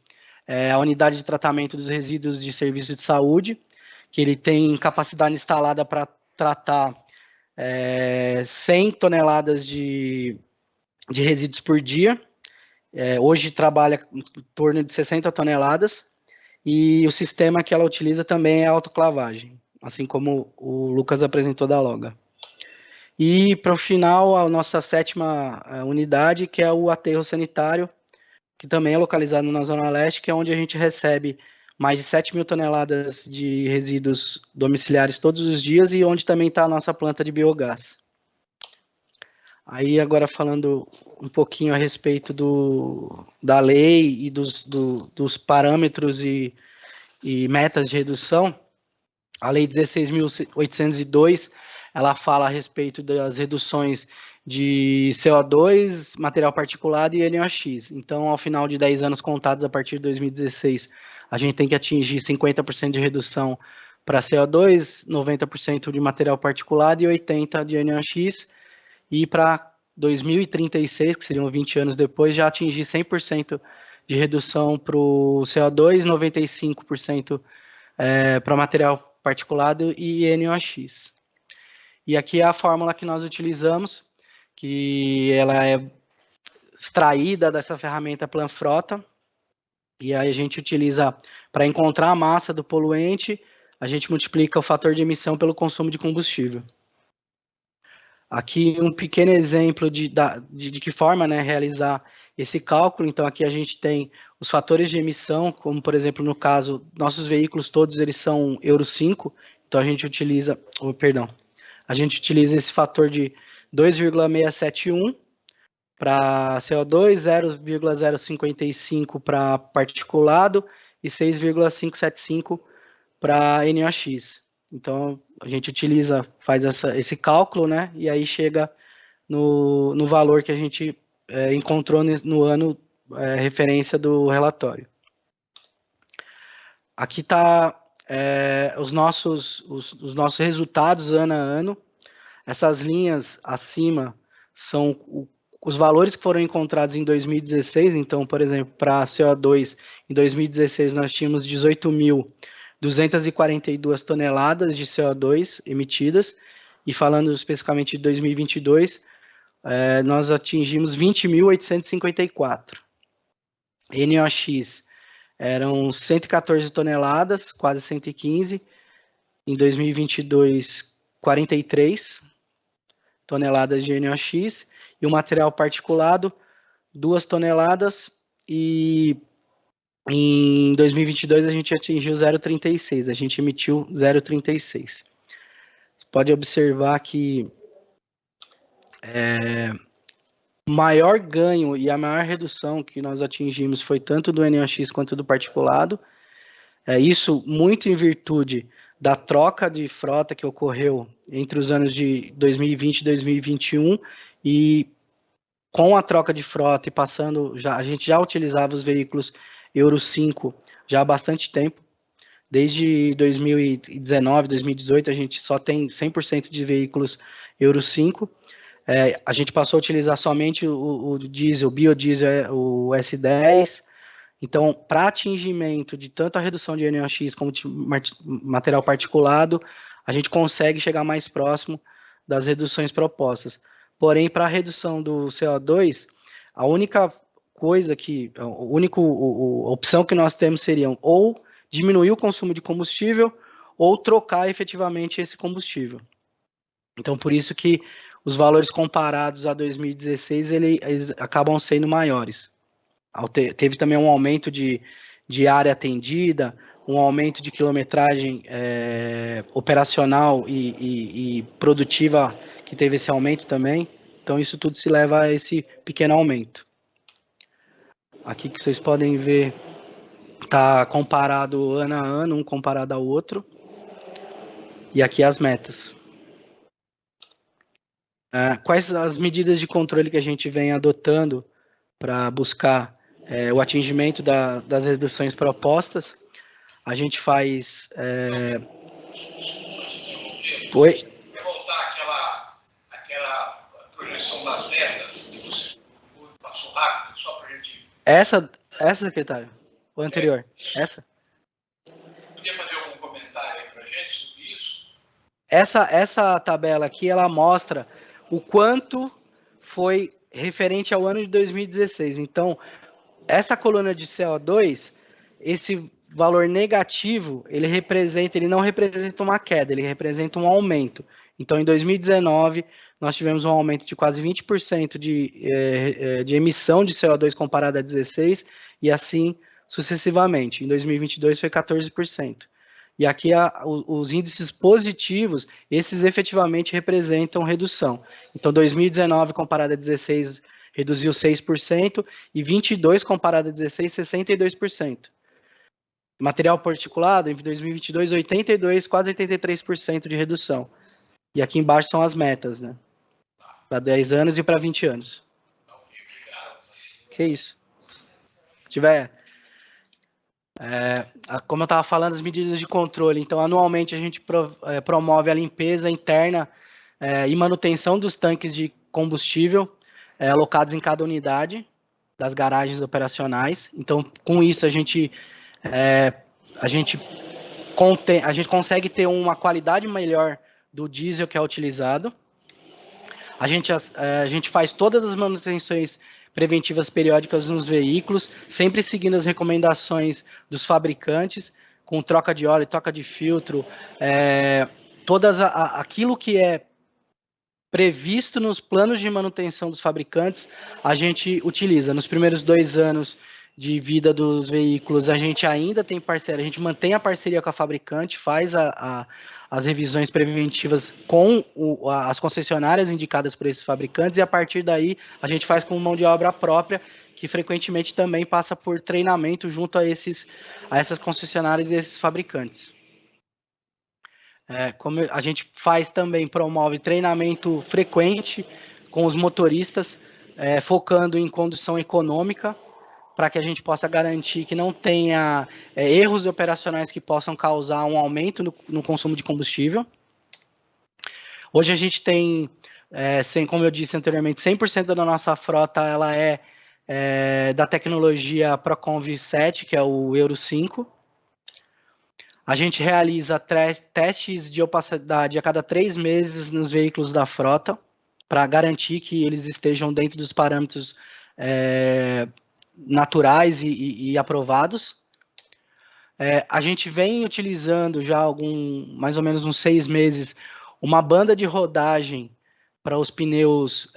T: a unidade de tratamento dos resíduos de serviço de saúde, que ele tem capacidade instalada para tratar 100 toneladas de resíduos por dia. Hoje trabalha em torno de 60 toneladas, e o sistema que ela utiliza também é autoclavagem, assim como o Lucas apresentou da Loga. E, para o final, a nossa 7ª unidade, que é o aterro sanitário, que também é localizado na Zona Leste, que é onde a gente recebe mais de 7 mil toneladas de resíduos domiciliares todos os dias, e onde também está a nossa planta de biogás. Aí, agora falando um pouquinho a respeito da lei e dos parâmetros e metas de redução, a Lei 16.802, ela fala a respeito das reduções de CO2, material particulado e NOx. Então, ao final de 10 anos contados a partir de 2016, a gente tem que atingir 50% de redução para CO2, 90% de material particulado e 80% de NOx. E para 2036, que seriam 20 anos depois, já atingir 100% de redução para o CO2, 95% para material particulado e NOx. E aqui é a fórmula que nós utilizamos, que ela é extraída dessa ferramenta Planfrota, e aí a gente utiliza para encontrar a massa do poluente, a gente multiplica o fator de emissão pelo consumo de combustível. Aqui um pequeno exemplo de que forma, né, realizar esse cálculo. Então aqui a gente tem os fatores de emissão, como por exemplo no caso, nossos veículos todos eles são Euro 5, então a gente utiliza, esse fator de 2,671 para CO2, 0,055 para particulado e 6,575 para NOx. Então, a gente faz esse cálculo, né? E aí chega no valor que a gente encontrou no ano referência do relatório. Aqui está os nossos resultados ano a ano. Essas linhas acima são os valores que foram encontrados em 2016. Então, por exemplo, para CO2, em 2016 nós tínhamos 18.242 toneladas de CO2 emitidas, e falando especificamente de 2022, nós atingimos 20.854. NOx eram 114 toneladas, quase 115, em 2022, 43 toneladas de NOx, e o material particulado, 2 toneladas, e em 2022 a gente atingiu 0,36, a gente emitiu 0,36. Você pode observar que o maior ganho e a maior redução que nós atingimos foi tanto do NOx quanto do particulado. Isso muito em virtude da troca de frota que ocorreu entre os anos de 2020 e 2021, e com a troca de frota e passando, a gente já utilizava os veículos Euro 5 já há bastante tempo. Desde 2019, 2018, a gente só tem 100% de veículos Euro 5. A gente passou a utilizar somente o diesel, o biodiesel, o S10. Então, para atingimento de tanto a redução de NOx como de material particulado, a gente consegue chegar mais próximo das reduções propostas. Porém, para a redução do CO2, a única coisa a única opção que nós temos seria ou diminuir o consumo de combustível ou trocar efetivamente esse combustível. Então, por isso que os valores comparados a 2016, eles acabam sendo maiores. Teve também um aumento de área atendida, um aumento de quilometragem operacional e produtiva, que teve esse aumento também. Então, isso tudo se leva a esse pequeno aumento. Aqui que vocês podem ver Tá comparado ano a ano, um comparado ao outro. E aqui as metas. Quais as medidas de controle que a gente vem adotando para buscar o atingimento das reduções propostas? A gente faz... Oi?
A: Quer voltar àquela projeção das metas que você passou rápido, só para a gente...
T: Essa, secretário? Ou anterior? Essa?
A: Podia fazer algum comentário aí para a gente sobre isso?
T: Essa tabela aqui, ela mostra o quanto foi referente ao ano de 2016. Então, essa coluna de CO2, esse valor negativo, ele não representa uma queda, ele representa um aumento. Então, em 2019, nós tivemos um aumento de quase 20% de emissão de CO2 comparado a 16, e assim sucessivamente. Em 2022 foi 14%. E aqui os índices positivos, esses efetivamente representam redução. Então, 2019 comparado a 16 reduziu 6%, e 22 comparado a 16, 62%. Material particulado, em 2022, 82, quase 83% de redução. E aqui embaixo são as metas, né? Para 10 anos e para 20 anos. Que isso? Se tiver... como eu estava falando, as medidas de controle. Então, anualmente, a gente promove a limpeza interna e manutenção dos tanques de combustível alocados em cada unidade das garagens operacionais. Então, com isso, a gente consegue ter uma qualidade melhor do diesel que é utilizado. A gente faz todas as manutenções preventivas periódicas nos veículos, sempre seguindo as recomendações dos fabricantes, com troca de óleo, troca de filtro, aquilo que é previsto nos planos de manutenção dos fabricantes, a gente utiliza. Nos primeiros 2 anos de vida dos veículos, a gente ainda tem parceria, a gente mantém a parceria com a fabricante, faz as revisões preventivas com as concessionárias indicadas por esses fabricantes, e a partir daí a gente faz com mão de obra própria, que frequentemente também passa por treinamento junto a essas concessionárias e esses fabricantes. Como a gente faz também, promove treinamento frequente com os motoristas, focando em condução econômica, para que a gente possa garantir que não tenha erros operacionais que possam causar um aumento no consumo de combustível. Hoje a gente tem, como eu disse anteriormente, 100% da nossa frota ela é da tecnologia Proconv 7, que é o Euro 5. A gente realiza testes de opacidade a cada 3 meses nos veículos da frota, para garantir que eles estejam dentro dos parâmetros naturais e aprovados. A gente vem utilizando já mais ou menos uns 6 meses, uma banda de rodagem para os pneus,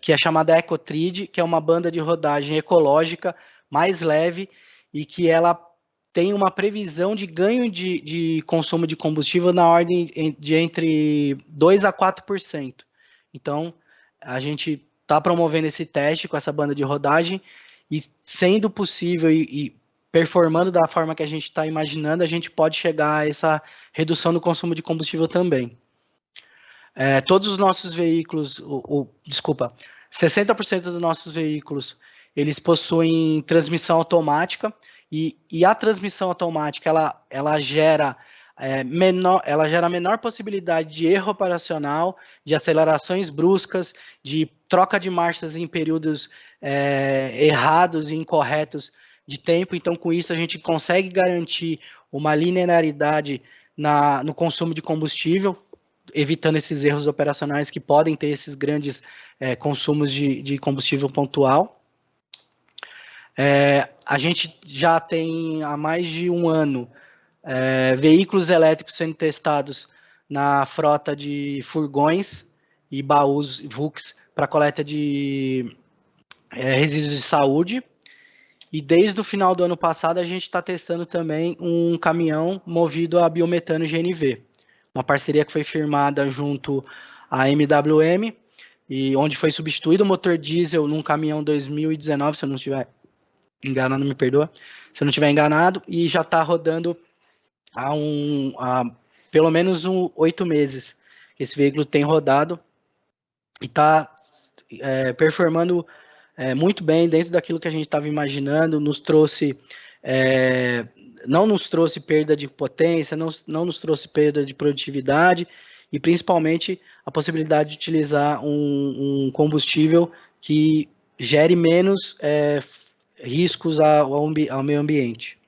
T: que é chamada EcoTrid, que é uma banda de rodagem ecológica, mais leve, e que ela tem uma previsão de ganho de consumo de combustível na ordem de entre 2% a 4%. Então, a gente está promovendo esse teste com essa banda de rodagem, e sendo possível e performando da forma que a gente está imaginando, a gente pode chegar a essa redução do consumo de combustível também. Todos os nossos veículos, 60% dos nossos veículos, eles possuem transmissão automática, e a transmissão automática, ela gera menor possibilidade de erro operacional, de acelerações bruscas, de troca de marchas em períodos errados e incorretos de tempo. Então, com isso, a gente consegue garantir uma linearidade no consumo de combustível, evitando esses erros operacionais que podem ter esses grandes consumos de combustível pontual. A gente já tem há mais de 1 ano veículos elétricos sendo testados na frota de furgões e baús VUCs para coleta de resíduos de saúde. E desde o final do ano passado a gente está testando também um caminhão movido a biometano GNV. Uma parceria que foi firmada junto à MWM, e onde foi substituído o motor diesel num caminhão 2019, se eu não estiver enganado, me perdoa, se eu não estiver enganado, e já está rodando há pelo menos 8 meses. Esse veículo tem rodado e está performando muito bem dentro daquilo que a gente estava imaginando, não nos trouxe perda de potência, não nos trouxe perda de produtividade, e principalmente a possibilidade de utilizar um combustível que gere menos riscos ao meio ambiente.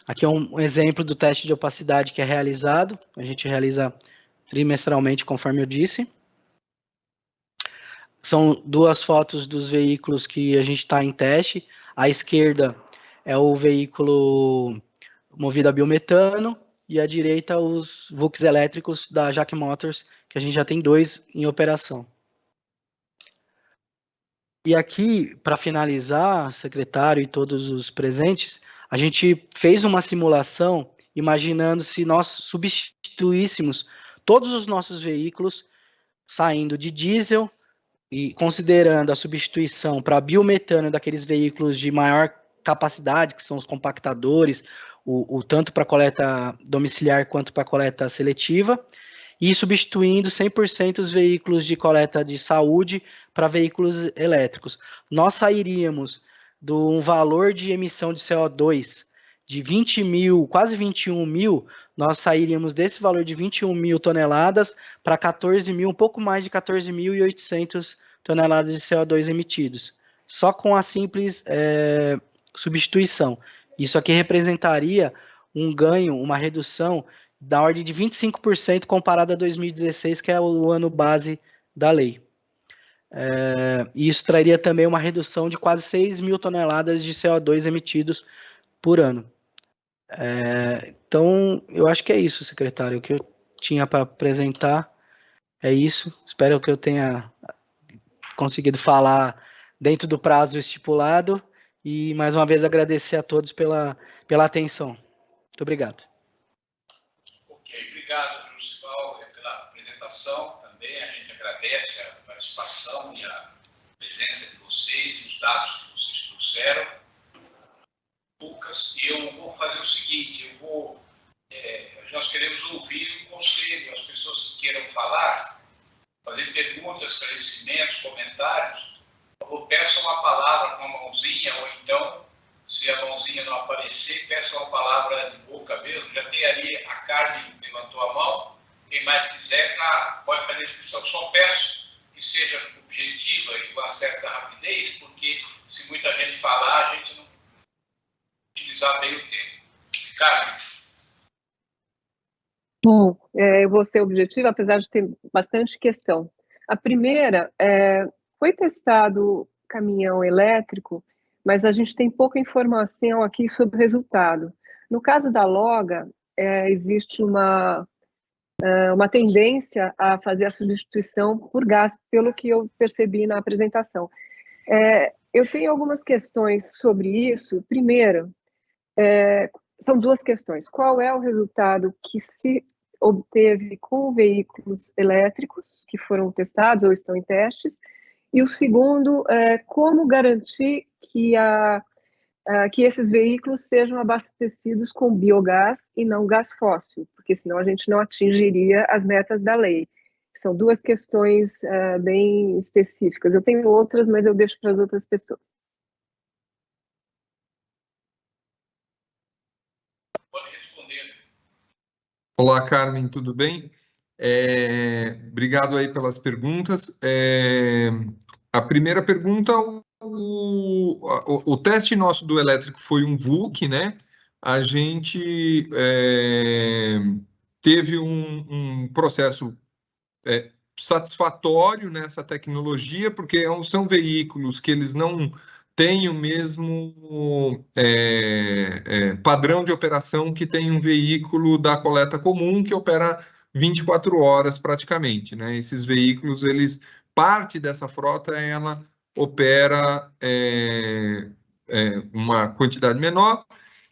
T: Aqui é um exemplo do teste de opacidade que é realizado. A gente realiza trimestralmente, conforme eu disse. São 2 fotos dos veículos que a gente está em teste. À esquerda é o veículo movido a biometano e à direita os Vux elétricos da Jack Motors, que a gente já tem 2 em operação. E aqui, para finalizar, secretário e todos os presentes, a gente fez uma simulação imaginando se nós substituíssemos todos os nossos veículos saindo de diesel e considerando a substituição para biometano daqueles veículos de maior capacidade, que são os compactadores, tanto para coleta domiciliar quanto para coleta seletiva, e substituindo 100% os veículos de coleta de saúde para veículos elétricos. Nós sairíamos de um valor de emissão de CO2 de 20 mil, quase 21 mil, nós sairíamos desse valor de 21 mil toneladas para 14 mil, um pouco mais de 14.800 toneladas de CO2 emitidos, só com a simples substituição. Isso aqui representaria um ganho, uma redução da ordem de 25% comparado a 2016, que é o ano base da lei. E isso traria também uma redução de quase 6 mil toneladas de CO2 emitidos por ano. Então, eu acho que é isso, secretário. O que eu tinha para apresentar é isso. Espero que eu tenha conseguido falar dentro do prazo estipulado. E, mais uma vez, agradecer a todos pela atenção. Muito obrigado.
A: Ok, obrigado, Jussival, pela apresentação também. A gente agradece a participação e a presença de vocês e os dados que vocês trouxeram. Lucas, eu vou fazer o seguinte, nós queremos ouvir o conselho, as pessoas que queiram falar, fazer perguntas, esclarecimentos, comentários. Por favor, peçam a palavra com a mãozinha, ou então, se a mãozinha não aparecer, peçam a palavra de boca mesmo. Já tem ali a Carmen que levantou a mão. Quem mais quiser, pode fazer a inscrição. Só peço que seja objetiva e com uma certa rapidez, porque se muita gente falar, a gente não utilizar bem o tempo. Carmen.
M: Bom, eu vou ser objetiva, apesar de ter bastante questão. A primeira, foi testado caminhão elétrico, mas a gente tem pouca informação aqui sobre o resultado. No caso da Loga, existe uma tendência a fazer a substituição por gás, pelo que eu percebi na apresentação. Eu tenho algumas questões sobre isso. Primeiro, são 2 questões. Qual é o resultado que se obteve com veículos elétricos que foram testados ou estão em testes? E o segundo, como garantir que esses veículos sejam abastecidos com biogás e não gás fóssil, porque senão a gente não atingiria as metas da lei. São 2 questões bem específicas. Eu tenho outras, mas eu deixo para as outras pessoas.
U: Olá, Carmen, tudo bem? Obrigado aí pelas perguntas. A primeira pergunta, o teste nosso do elétrico foi um VUC, né? A gente teve um processo satisfatório nessa tecnologia, porque são veículos que eles não têm o mesmo padrão de operação que tem um veículo da coleta comum, que opera 24 horas praticamente, né? Esses veículos, parte dessa frota, ela opera uma quantidade menor,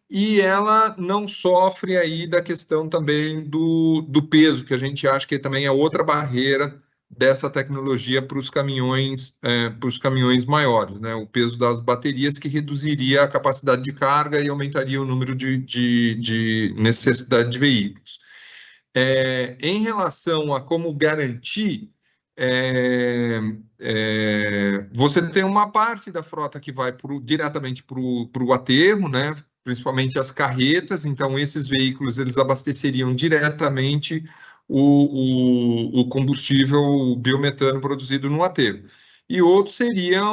U: e ela não sofre aí da questão também do peso, que a gente acha que também é outra barreira dessa tecnologia para os caminhões maiores, né? O peso das baterias que reduziria a capacidade de carga e aumentaria o número de necessidade de veículos. Em relação a como garantir, você tem uma parte da frota que vai diretamente para o aterro, né? Principalmente as carretas, então esses veículos eles abasteceriam diretamente o combustível biometano produzido no aterro. E outro seria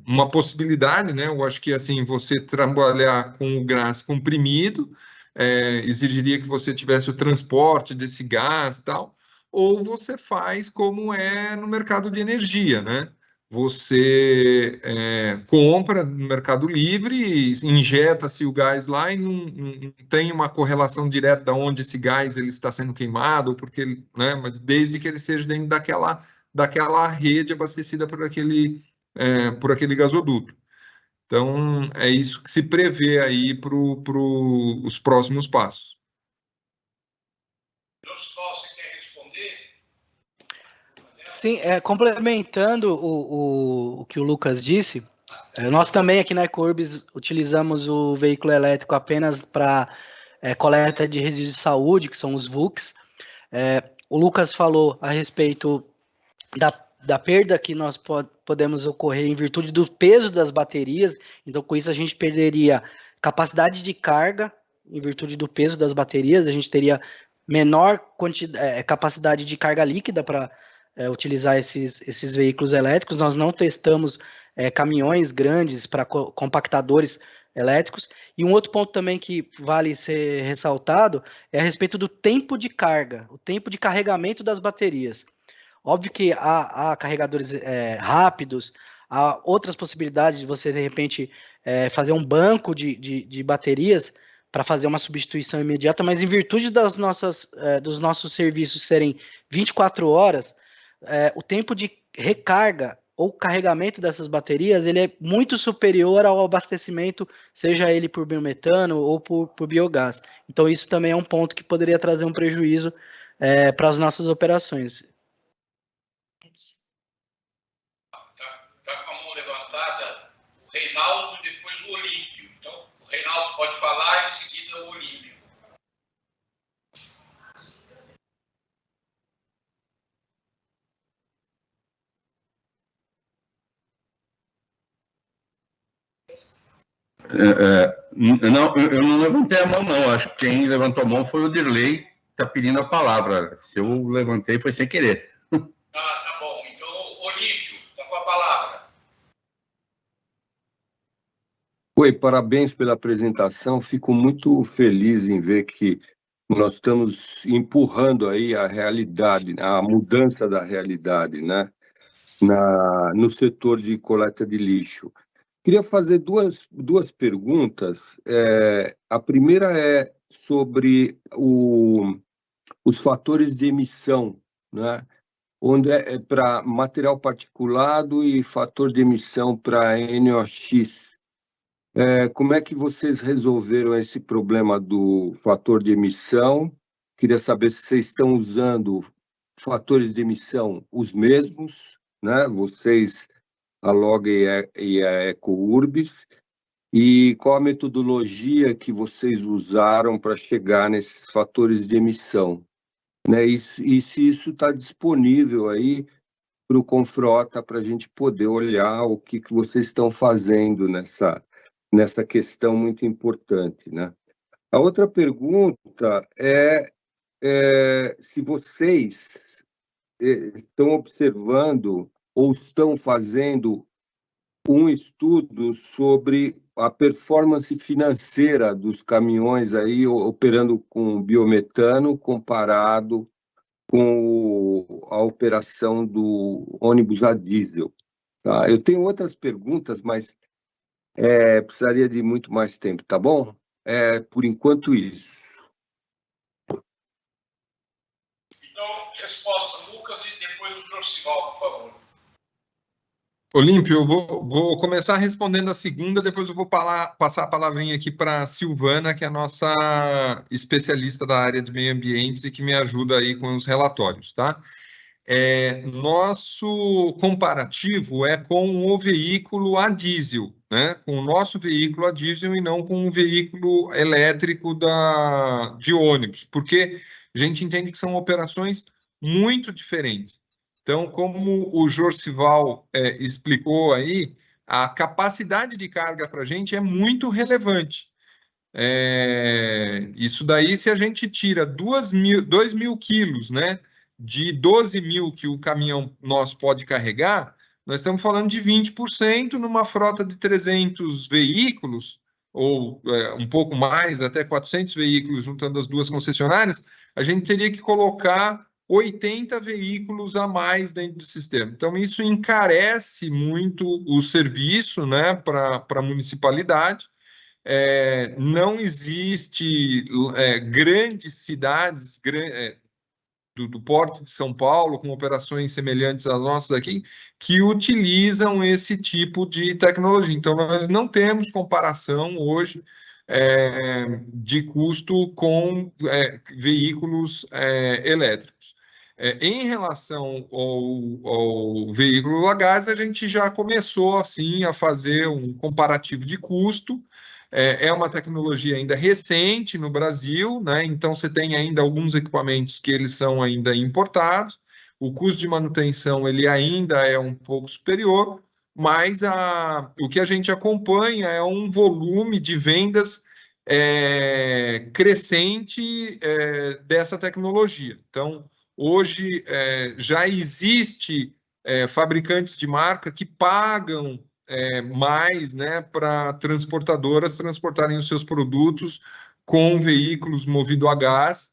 U: uma possibilidade, né? Eu acho que assim, você trabalhar com o gás comprimido, exigiria que você tivesse o transporte desse gás e tal, ou você faz como é no mercado de energia, né? Você compra no Mercado Livre, injeta-se o gás lá e não tem uma correlação direta de onde esse gás ele está sendo queimado, porque, né, mas desde que ele seja dentro daquela rede abastecida por aquele gasoduto. Então, é isso que se prevê aí para os próximos passos.
A: Você quer responder?
T: Sim, complementando o que o Lucas disse, nós também aqui na Ecourbis utilizamos o veículo elétrico apenas para coleta de resíduos de saúde, que são os VUCs. O Lucas falou a respeito da perda que nós podemos ocorrer em virtude do peso das baterias, então com isso a gente perderia capacidade de carga em virtude do peso das baterias, a gente teria menor capacidade de carga líquida para utilizar esses veículos elétricos. Nós não testamos caminhões grandes para compactadores elétricos. E um outro ponto também que vale ser ressaltado é a respeito do tempo de carga, o tempo de carregamento das baterias. Óbvio que há carregadores rápidos, há outras possibilidades de você, de repente, fazer um banco de baterias para fazer uma substituição imediata, mas em virtude dos nossos serviços serem 24 horas, o tempo de recarga ou carregamento dessas baterias ele é muito superior ao abastecimento, seja ele por biometano ou por biogás. Então, isso também é um ponto que poderia trazer um prejuízo para as nossas operações.
A: Está com a mão levantada o Reinaldo e depois o Olímpio. Então, o Reinaldo pode falar e em seguida o Olímpio.
K: Não, eu não levantei a mão, não. Acho que quem levantou a mão foi o Dirley, que está pedindo a palavra. Se eu levantei, foi sem querer.
A: Tá bom. Então, Olímpio, está com a palavra.
O: Oi, parabéns pela apresentação. Fico muito feliz em ver que nós estamos empurrando aí a realidade, a mudança da realidade, né? No setor de coleta de lixo. Queria fazer duas perguntas. A primeira é sobre os fatores de emissão, né? Onde para material particulado e fator de emissão para NOx. Como é que vocês resolveram esse problema do fator de emissão? Queria saber se vocês estão usando fatores de emissão os mesmos, né? Vocês, a LOG e a Ecourbis, e qual a metodologia que vocês usaram para chegar nesses fatores de emissão, né? E se isso está disponível aí para o Confrota, para a gente poder olhar o que vocês estão fazendo nessa questão muito importante, né? A outra pergunta é se vocês estão observando ou estão fazendo um estudo sobre a performance financeira dos caminhões aí operando com biometano comparado com a operação do ônibus a diesel. Tá? Eu tenho outras perguntas, mas precisaria de muito mais tempo, tá bom? Por enquanto, isso.
A: Então, resposta, Lucas, e depois o Josival, por favor.
U: Olímpio, eu vou começar respondendo a segunda, depois eu vou passar a palavrinha aqui para a Silvana, que é a nossa especialista da área de meio ambiente e que me ajuda aí com os relatórios, tá? Nosso comparativo é com o veículo a diesel, né? Com o nosso veículo a diesel e não com o veículo elétrico de ônibus, porque a gente entende que são operações muito diferentes. Então, como o Jorcival explicou aí, a capacidade de carga para a gente é muito relevante. Isso daí, se a gente tira 2.000 quilos, né, de 12.000 que o caminhão nosso pode carregar, nós estamos falando de 20% numa frota de 300 veículos, ou um pouco mais, até 400 veículos, juntando as duas concessionárias, a gente teria que colocar 80 veículos a mais dentro do sistema. Então, isso encarece muito o serviço, né, para a municipalidade. Não existe grandes cidades do porte de São Paulo, com operações semelhantes às nossas aqui, que utilizam esse tipo de tecnologia. Então, nós não temos comparação hoje de custo com veículos elétricos. Em relação ao veículo a gás, a gente já começou assim a fazer um comparativo de custo. É uma tecnologia ainda recente no Brasil, né? Então você tem ainda alguns equipamentos que eles são ainda importados. O custo de manutenção ele ainda é um pouco superior, mas o que a gente acompanha é um volume de vendas crescente dessa tecnologia. Então, hoje já existe fabricantes de marca que pagam mais, né, para transportadoras transportarem os seus produtos com veículos movidos a gás,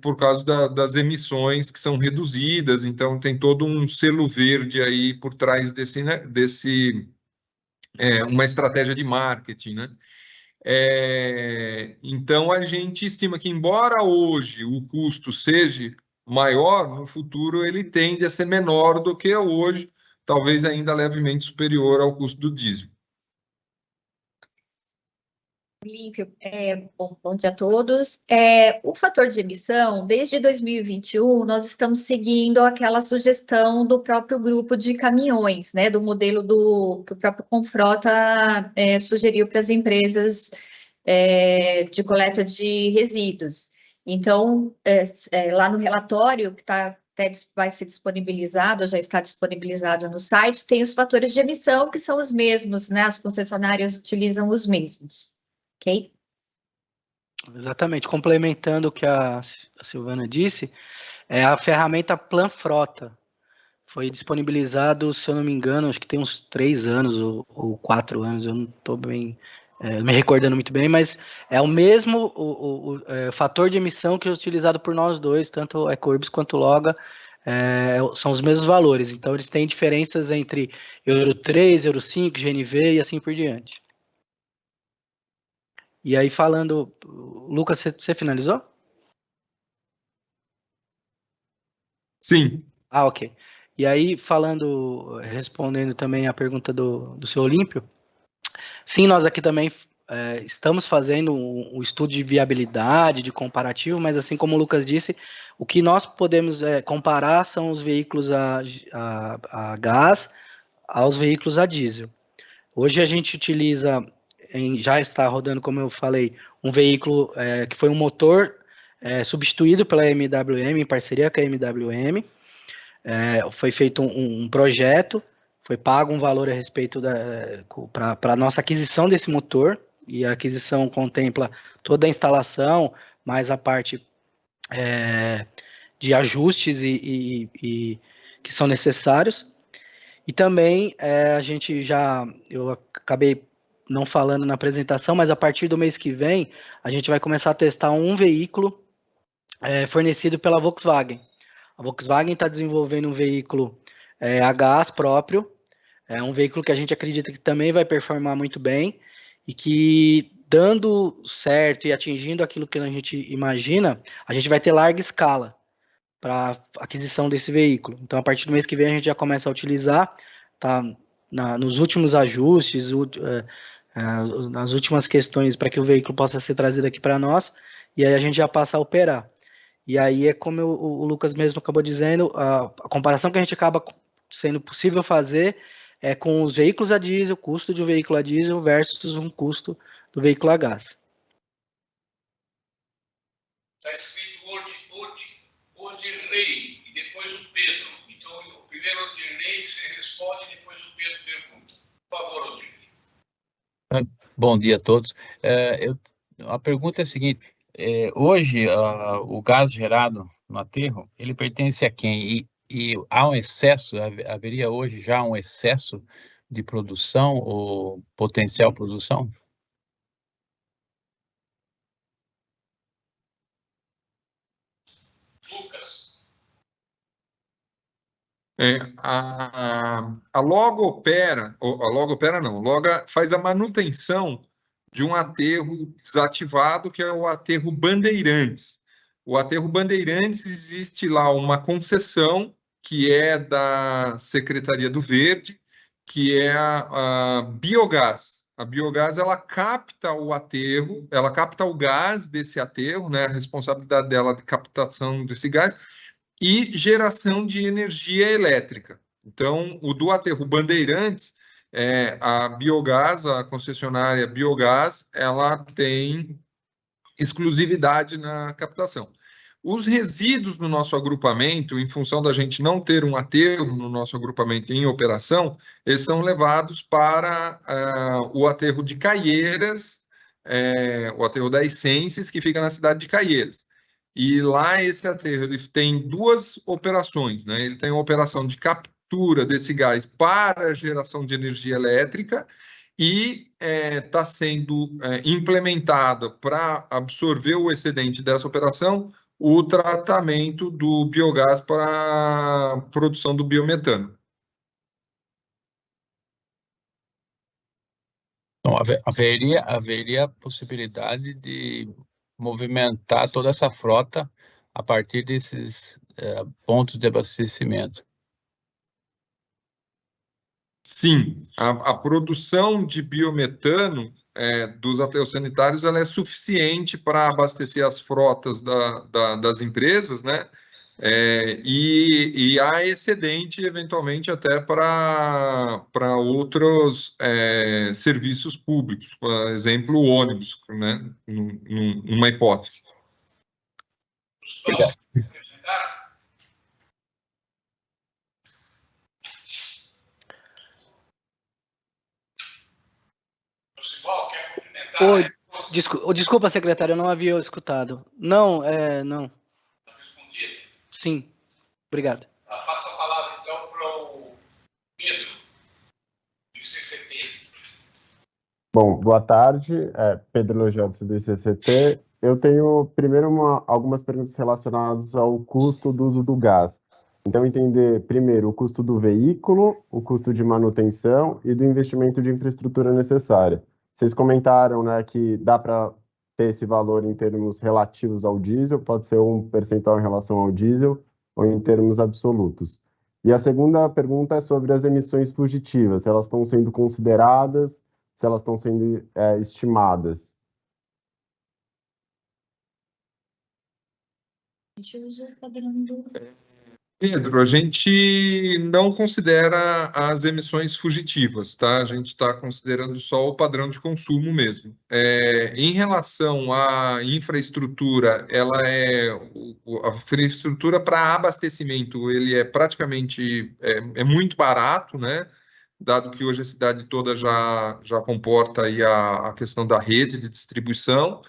U: por causa das emissões que são reduzidas. Então, tem todo um selo verde aí por trás uma estratégia de marketing, né? Então, a gente estima que, embora hoje o custo seja maior, no futuro ele tende a ser menor do que é hoje, talvez ainda levemente superior ao custo do diesel.
B: Olímpio, bom dia a todos. O fator de emissão, desde 2021, nós estamos seguindo aquela sugestão do próprio grupo de caminhões, né, do modelo que o próprio Confrota sugeriu para as empresas de coleta de resíduos. Então, lá no relatório que vai ser disponibilizado, já está disponibilizado no site, tem os fatores de emissão que são os mesmos, né? As concessionárias utilizam os mesmos, ok?
T: Exatamente, complementando o que a Silvana disse, a ferramenta Plan Frota foi disponibilizado, se eu não me engano, acho que tem uns 3 anos ou 4 anos, eu não estou bem me recordando muito bem, mas é o mesmo fator de emissão que é utilizado por nós dois, tanto a Ecorbis quanto o Loga, são os mesmos valores. Então, eles têm diferenças entre Euro 3, Euro 5, GNV e assim por diante. E aí, falando... Lucas, você finalizou?
U: Sim.
T: Ah, ok. E aí, respondendo também a pergunta do seu Olímpio, sim, nós aqui também estamos fazendo um estudo de viabilidade, de comparativo, mas assim como o Lucas disse, o que nós podemos comparar são os veículos a gás aos veículos a diesel. Hoje a gente utiliza, já está rodando, como eu falei, um veículo que foi um motor substituído pela MWM, em parceria com a MWM. Foi feito um projeto, foi pago um valor a respeito para a nossa aquisição desse motor, e a aquisição contempla toda a instalação, mais a parte de ajustes que são necessários. E também eu acabei não falando na apresentação, mas a partir do mês que vem, a gente vai começar a testar um veículo fornecido pela Volkswagen. A Volkswagen está desenvolvendo um veículo a gás próprio, um veículo que a gente acredita que também vai performar muito bem e que, dando certo e atingindo aquilo que a gente imagina, a gente vai ter larga escala. para aquisição desse veículo. Então, a partir do mês que vem, a gente já começa a utilizar, tá nos últimos ajustes, nas últimas questões para que o veículo possa ser trazido aqui para nós, e aí a gente já passa a operar. E aí é como o Lucas mesmo acabou dizendo, a comparação que a gente acaba sendo possível fazer é com os veículos a diesel, o custo de um veículo a diesel versus um custo do veículo a gás.
A: Está escrito Odirley e depois o Pedro. Então, o primeiro Odirley você responde e depois o Pedro pergunta. Por favor, Odirley.
Q: Bom dia a todos. A pergunta é a seguinte: hoje o gás gerado no aterro, ele pertence a quem? E há um excesso, haveria hoje já um excesso de produção ou potencial produção?
A: Lucas.
U: A Loga opera, a Loga faz a manutenção de um aterro desativado, que é o aterro Bandeirantes. O aterro Bandeirantes, existe lá uma concessão que é da Secretaria do Verde, que é a biogás. A biogás, ela capta o aterro, ela capta o gás desse aterro, né, a responsabilidade dela de captação desse gás, e geração de energia elétrica. Então, o do aterro Bandeirantes, a biogás, a concessionária Biogás, ela tem exclusividade na captação. Os resíduos no nosso agrupamento, em função da gente não ter um aterro no nosso agrupamento em operação, eles são levados para o aterro de Caieiras, o aterro da Essências, que fica na cidade de Caieiras. E lá esse aterro ele tem duas operações, né? Ele tem a operação de captura desse gás para geração de energia elétrica e está sendo implementada para absorver o excedente dessa operação o tratamento do biogás para a produção do biometano.
Q: Então, haveria a possibilidade de movimentar toda essa frota a partir desses pontos de abastecimento.
U: Sim, a produção de biometano dos aterros sanitários ela é suficiente para abastecer as frotas das empresas, né? E há excedente, eventualmente, até para outros serviços públicos, por exemplo, o ônibus, né? Numa hipótese.
Q: Obrigado.
T: Oi, desculpa, secretário, eu não havia escutado. Não, não. Sim, obrigado.
A: Passa a palavra, então, para o Pedro, do ICCT.
L: Bom, boa tarde, Pedro Logiotsi do ICCT. Eu tenho, primeiro, algumas perguntas relacionadas ao custo do uso do gás. Então, entender, primeiro, o custo do veículo, o custo de manutenção e do investimento de infraestrutura necessária. Vocês comentaram, né, que dá para ter esse valor em termos relativos ao diesel, pode ser um percentual em relação ao diesel ou em termos absolutos. E a segunda pergunta é sobre as emissões fugitivas, se elas estão sendo consideradas, se elas estão sendo estimadas.
B: A gente usa o padrão do...
U: Pedro, a gente não considera as emissões fugitivas, tá? A gente está considerando só o padrão de consumo mesmo. Em relação à infraestrutura, a infraestrutura para abastecimento, ele é praticamente muito barato, né? Dado que hoje a cidade toda já comporta aí a questão da rede de distribuição.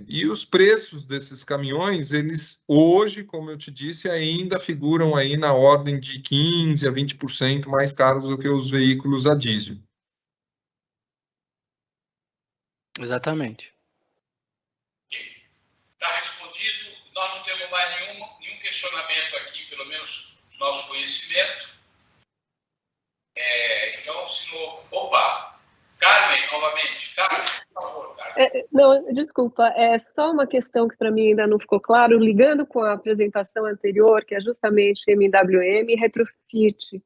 U: E os preços desses caminhões, eles hoje, como eu te disse, ainda figuram aí na ordem de 15% a 20% mais caros do que os veículos a diesel.
T: Exatamente.
A: Está respondido, nós não temos mais nenhum questionamento aqui, pelo menos do nosso conhecimento. Então, senhor... Opa! Carmen, novamente. Carmen, por favor, Carmen.
M: Não, desculpa, é só uma questão que para mim ainda não ficou claro, ligando com a apresentação anterior, que é justamente MWM e retrofit.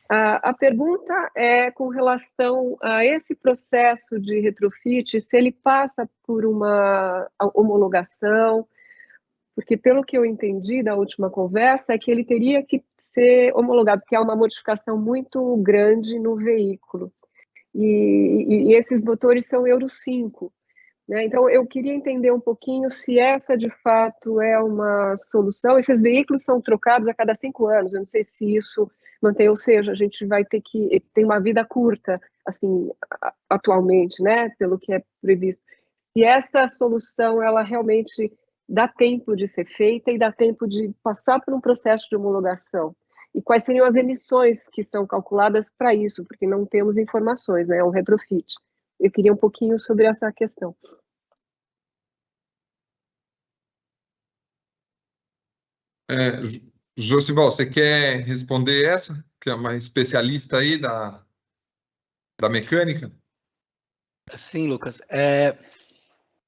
M: A pergunta é com relação a esse processo de retrofit, se ele passa por uma homologação, porque pelo que eu entendi da última conversa, é que ele teria que ser homologado, porque é uma modificação muito grande no veículo. E esses motores são Euro 5, né? Então, eu queria entender um pouquinho se essa, de fato, é uma solução. Esses veículos são trocados a cada 5 anos, eu não sei se isso mantém, ou seja, a gente vai ter que... Tem uma vida curta, assim, atualmente, né? Pelo que é previsto. Se essa solução, ela realmente dá tempo de ser feita e dá tempo de passar por um processo de homologação. E quais seriam as emissões que são calculadas para isso, porque não temos informações, né? É um retrofit. Eu queria um pouquinho sobre essa questão.
U: Josival, você quer responder essa? Que é uma especialista aí da mecânica?
T: Sim, Lucas.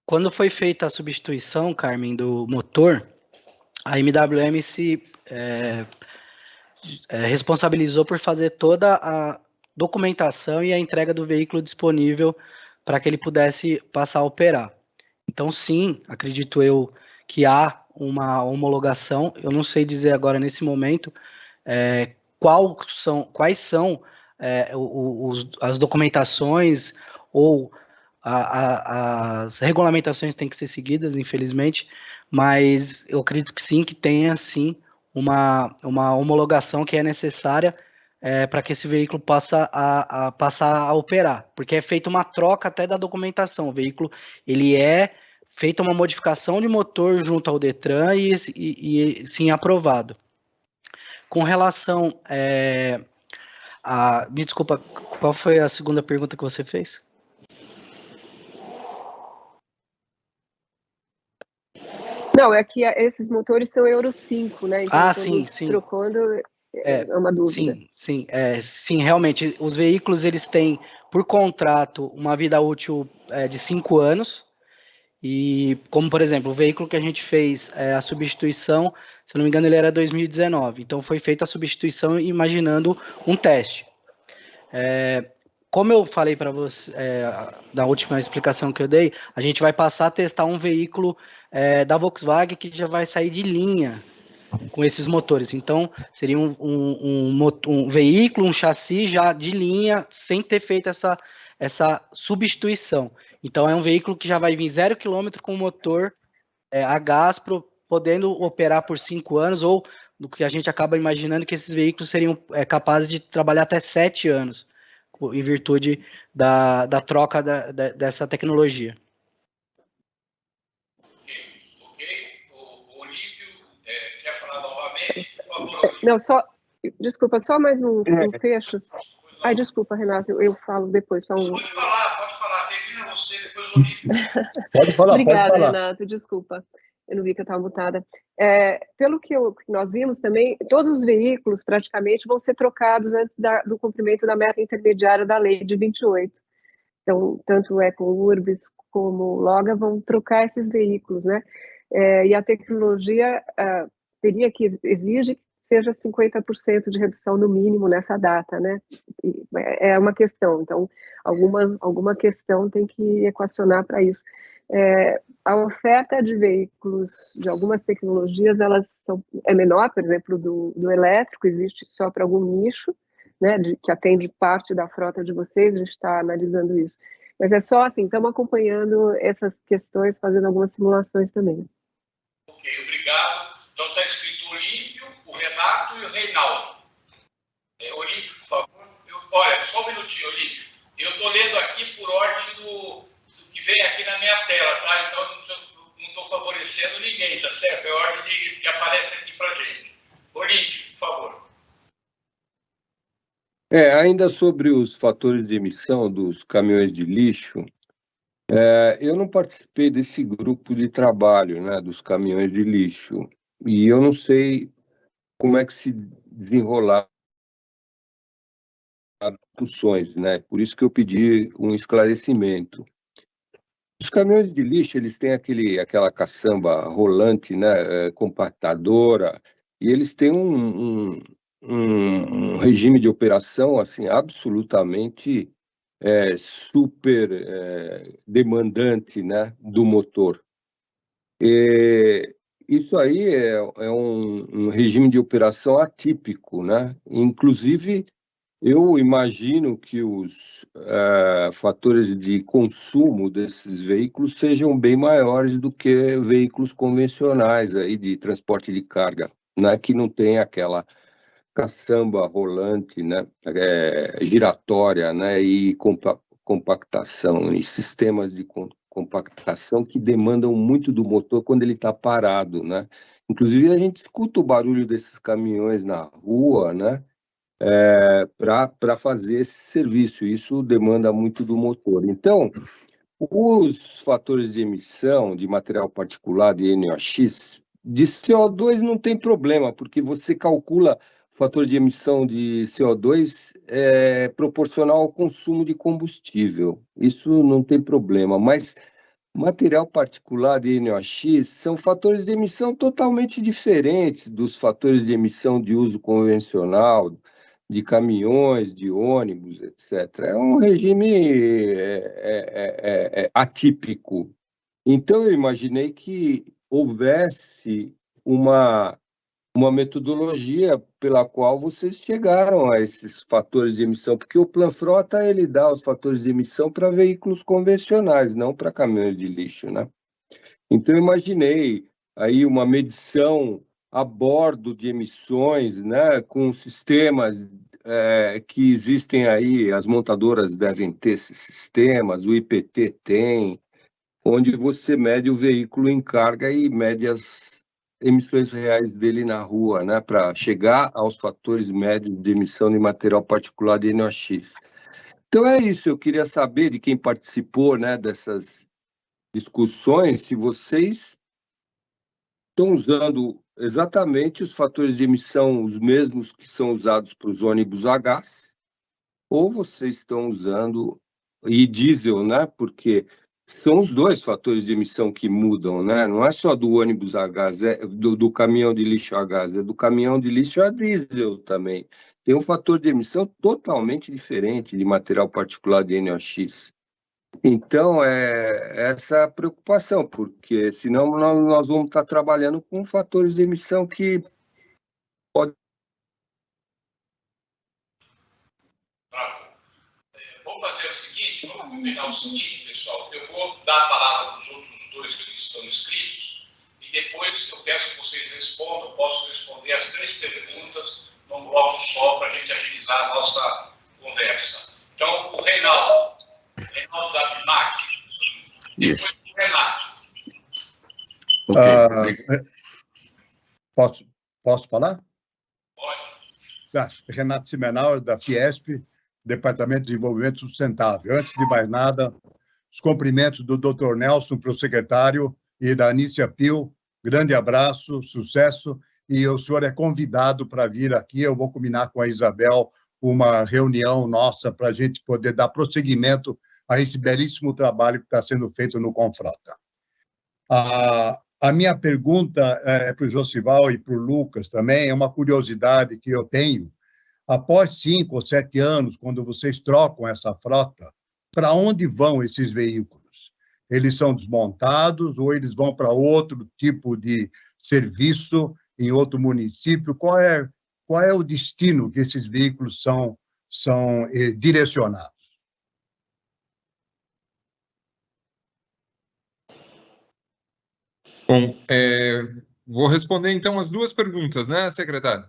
T: Quando foi feita a substituição, Carmen, do motor, a MWM se responsabilizou por fazer toda a documentação e a entrega do veículo disponível para que ele pudesse passar a operar. Então, sim, acredito eu que há uma homologação. Eu não sei dizer agora, nesse momento, quais são as documentações ou as regulamentações têm que ser seguidas, infelizmente, mas eu acredito que sim, que tenha sim uma homologação que é necessária para que esse veículo passar a operar, porque é feita uma troca até da documentação. O veículo ele é feita uma modificação de motor junto ao Detran e sim aprovado. Com relação me desculpa, qual foi a segunda pergunta que você fez?
M: Não, é que esses motores são Euro 5, né? Então,
T: sim.
M: Trocando é uma dúvida.
T: Sim, realmente, os veículos, eles têm, por contrato, uma vida útil de 5 anos, e como, por exemplo, o veículo que a gente fez a substituição, se eu não me engano, ele era 2019, então foi feita a substituição imaginando um teste. Como eu falei para você, da última explicação que eu dei, a gente vai passar a testar um veículo da Volkswagen que já vai sair de linha com esses motores. Então, seria um veículo, um chassi já de linha, sem ter feito essa substituição. Então, é um veículo que já vai vir 0 km com motor a gás, podendo operar por 5 anos, ou do que a gente acaba imaginando que esses veículos seriam capazes de trabalhar até 7 anos, em virtude da troca dessa tecnologia.
A: O Olívio quer falar novamente, por favor.
M: Não, desculpa, só mais um fecho. Ai, desculpa, Renato, eu falo depois, só um...
A: Pode falar, termina você, depois o Olívio.
F: Pode falar,
M: Obrigada,
F: pode falar.
M: Renato, desculpa, eu não vi que eu estava mutada. Pelo que nós vimos também, todos os veículos praticamente vão ser trocados antes do cumprimento da meta intermediária da lei de 28. Então, tanto o EcoUrbis como o Loga vão trocar esses veículos, né? E a tecnologia exige que seja 50% de redução no mínimo nessa data, né? É uma questão, então alguma questão tem que equacionar para isso. A oferta de veículos de algumas tecnologias é menor, por exemplo, do elétrico, existe só para algum nicho, né, que atende parte da frota de vocês, a gente está analisando isso. Mas é só assim, estamos acompanhando essas questões, fazendo algumas simulações também.
A: Ok, obrigado. Então está escrito o Olívio, o Renato e o Reinaldo. Olívio, por favor. Olha, só um minutinho, Olívio. Eu estou lendo aqui por ordem do que vem aqui na minha tela, tá? Então não estou favorecendo ninguém, tá certo? É a ordem que aparece aqui para gente. Olívio, por favor.
O: Ainda sobre os fatores de emissão dos caminhões de lixo, eu não participei desse grupo de trabalho, né, dos caminhões de lixo, e eu não sei como é que se desenrolar as discussões, né? Por isso que eu pedi um esclarecimento. Os caminhões de lixo, eles têm aquela caçamba rolante, né, compactadora, e eles têm um regime de operação, assim, absolutamente super demandante, né, do motor. Isso aí é um regime de operação atípico, né? Inclusive, eu imagino que os fatores de consumo desses veículos sejam bem maiores do que veículos convencionais aí de transporte de carga, né? Que não tem aquela caçamba rolante, né? Giratória, né? E compactação, e sistemas de compactação que demandam muito do motor quando ele está parado, né? Inclusive, a gente escuta o barulho desses caminhões na rua, né? Para fazer esse serviço. Isso demanda muito do motor. Então, os fatores de emissão de material particulado e NOx, de CO2 não tem problema, porque você calcula o fator de emissão de CO2 proporcional ao consumo de combustível. Isso não tem problema, mas material particulado e NOx são fatores de emissão totalmente diferentes dos fatores de emissão de uso convencional, de caminhões, de ônibus, etc. É um regime atípico. Então, eu imaginei que houvesse uma metodologia pela qual vocês chegaram a esses fatores de emissão, porque o Planfrota, ele dá os fatores de emissão para veículos convencionais, não para caminhões de lixo, né? Então, eu imaginei aí uma medição a bordo de emissões, né, com sistemas que existem aí, as montadoras devem ter esses sistemas, o IPT tem, onde você mede o veículo em carga e mede as emissões reais dele na rua, né, para chegar aos fatores médios de emissão de material particulado e NOx. Então é isso, eu queria saber de quem participou, né, dessas discussões, se vocês estão usando exatamente os fatores de emissão, os mesmos que são usados para os ônibus a gás, ou vocês estão usando e diesel, né? Porque são os dois fatores de emissão que mudam, né? Não é só do ônibus a gás, do caminhão de lixo a gás, é do caminhão de lixo a diesel também. Tem um fator de emissão totalmente diferente de material particulado de NOx. Então, essa preocupação, porque senão nós vamos estar trabalhando com fatores de emissão que podem...
A: Vamos fazer o seguinte, vamos combinar o seguinte, pessoal. Eu vou dar a palavra para os outros dois que estão inscritos e depois eu peço que vocês respondam, posso responder as 3 perguntas num bloco só para a gente agilizar a nossa conversa. Então, o Reinaldo da BIMAC, depois o Renato.
F: Posso falar? Pode. Renato Simenauer, da Fiesp, Departamento de Desenvolvimento Sustentável. Antes de mais nada, os cumprimentos do Dr. Nelson para o secretário e da Anícia Pio. Grande abraço, sucesso. E o senhor é convidado para vir aqui. Eu vou combinar com a Isabel uma reunião nossa para a gente poder dar prosseguimento a esse belíssimo trabalho que está sendo feito no Confrota. A minha pergunta é para o Josival e para o Lucas também, é uma curiosidade que eu tenho. Após 5 ou 7 anos, quando vocês trocam essa frota, para onde vão esses veículos? Eles são desmontados ou eles vão para outro tipo de serviço em outro município? Qual é o destino que esses veículos são direcionados?
U: Bom, vou responder então as 2 perguntas, né, secretário?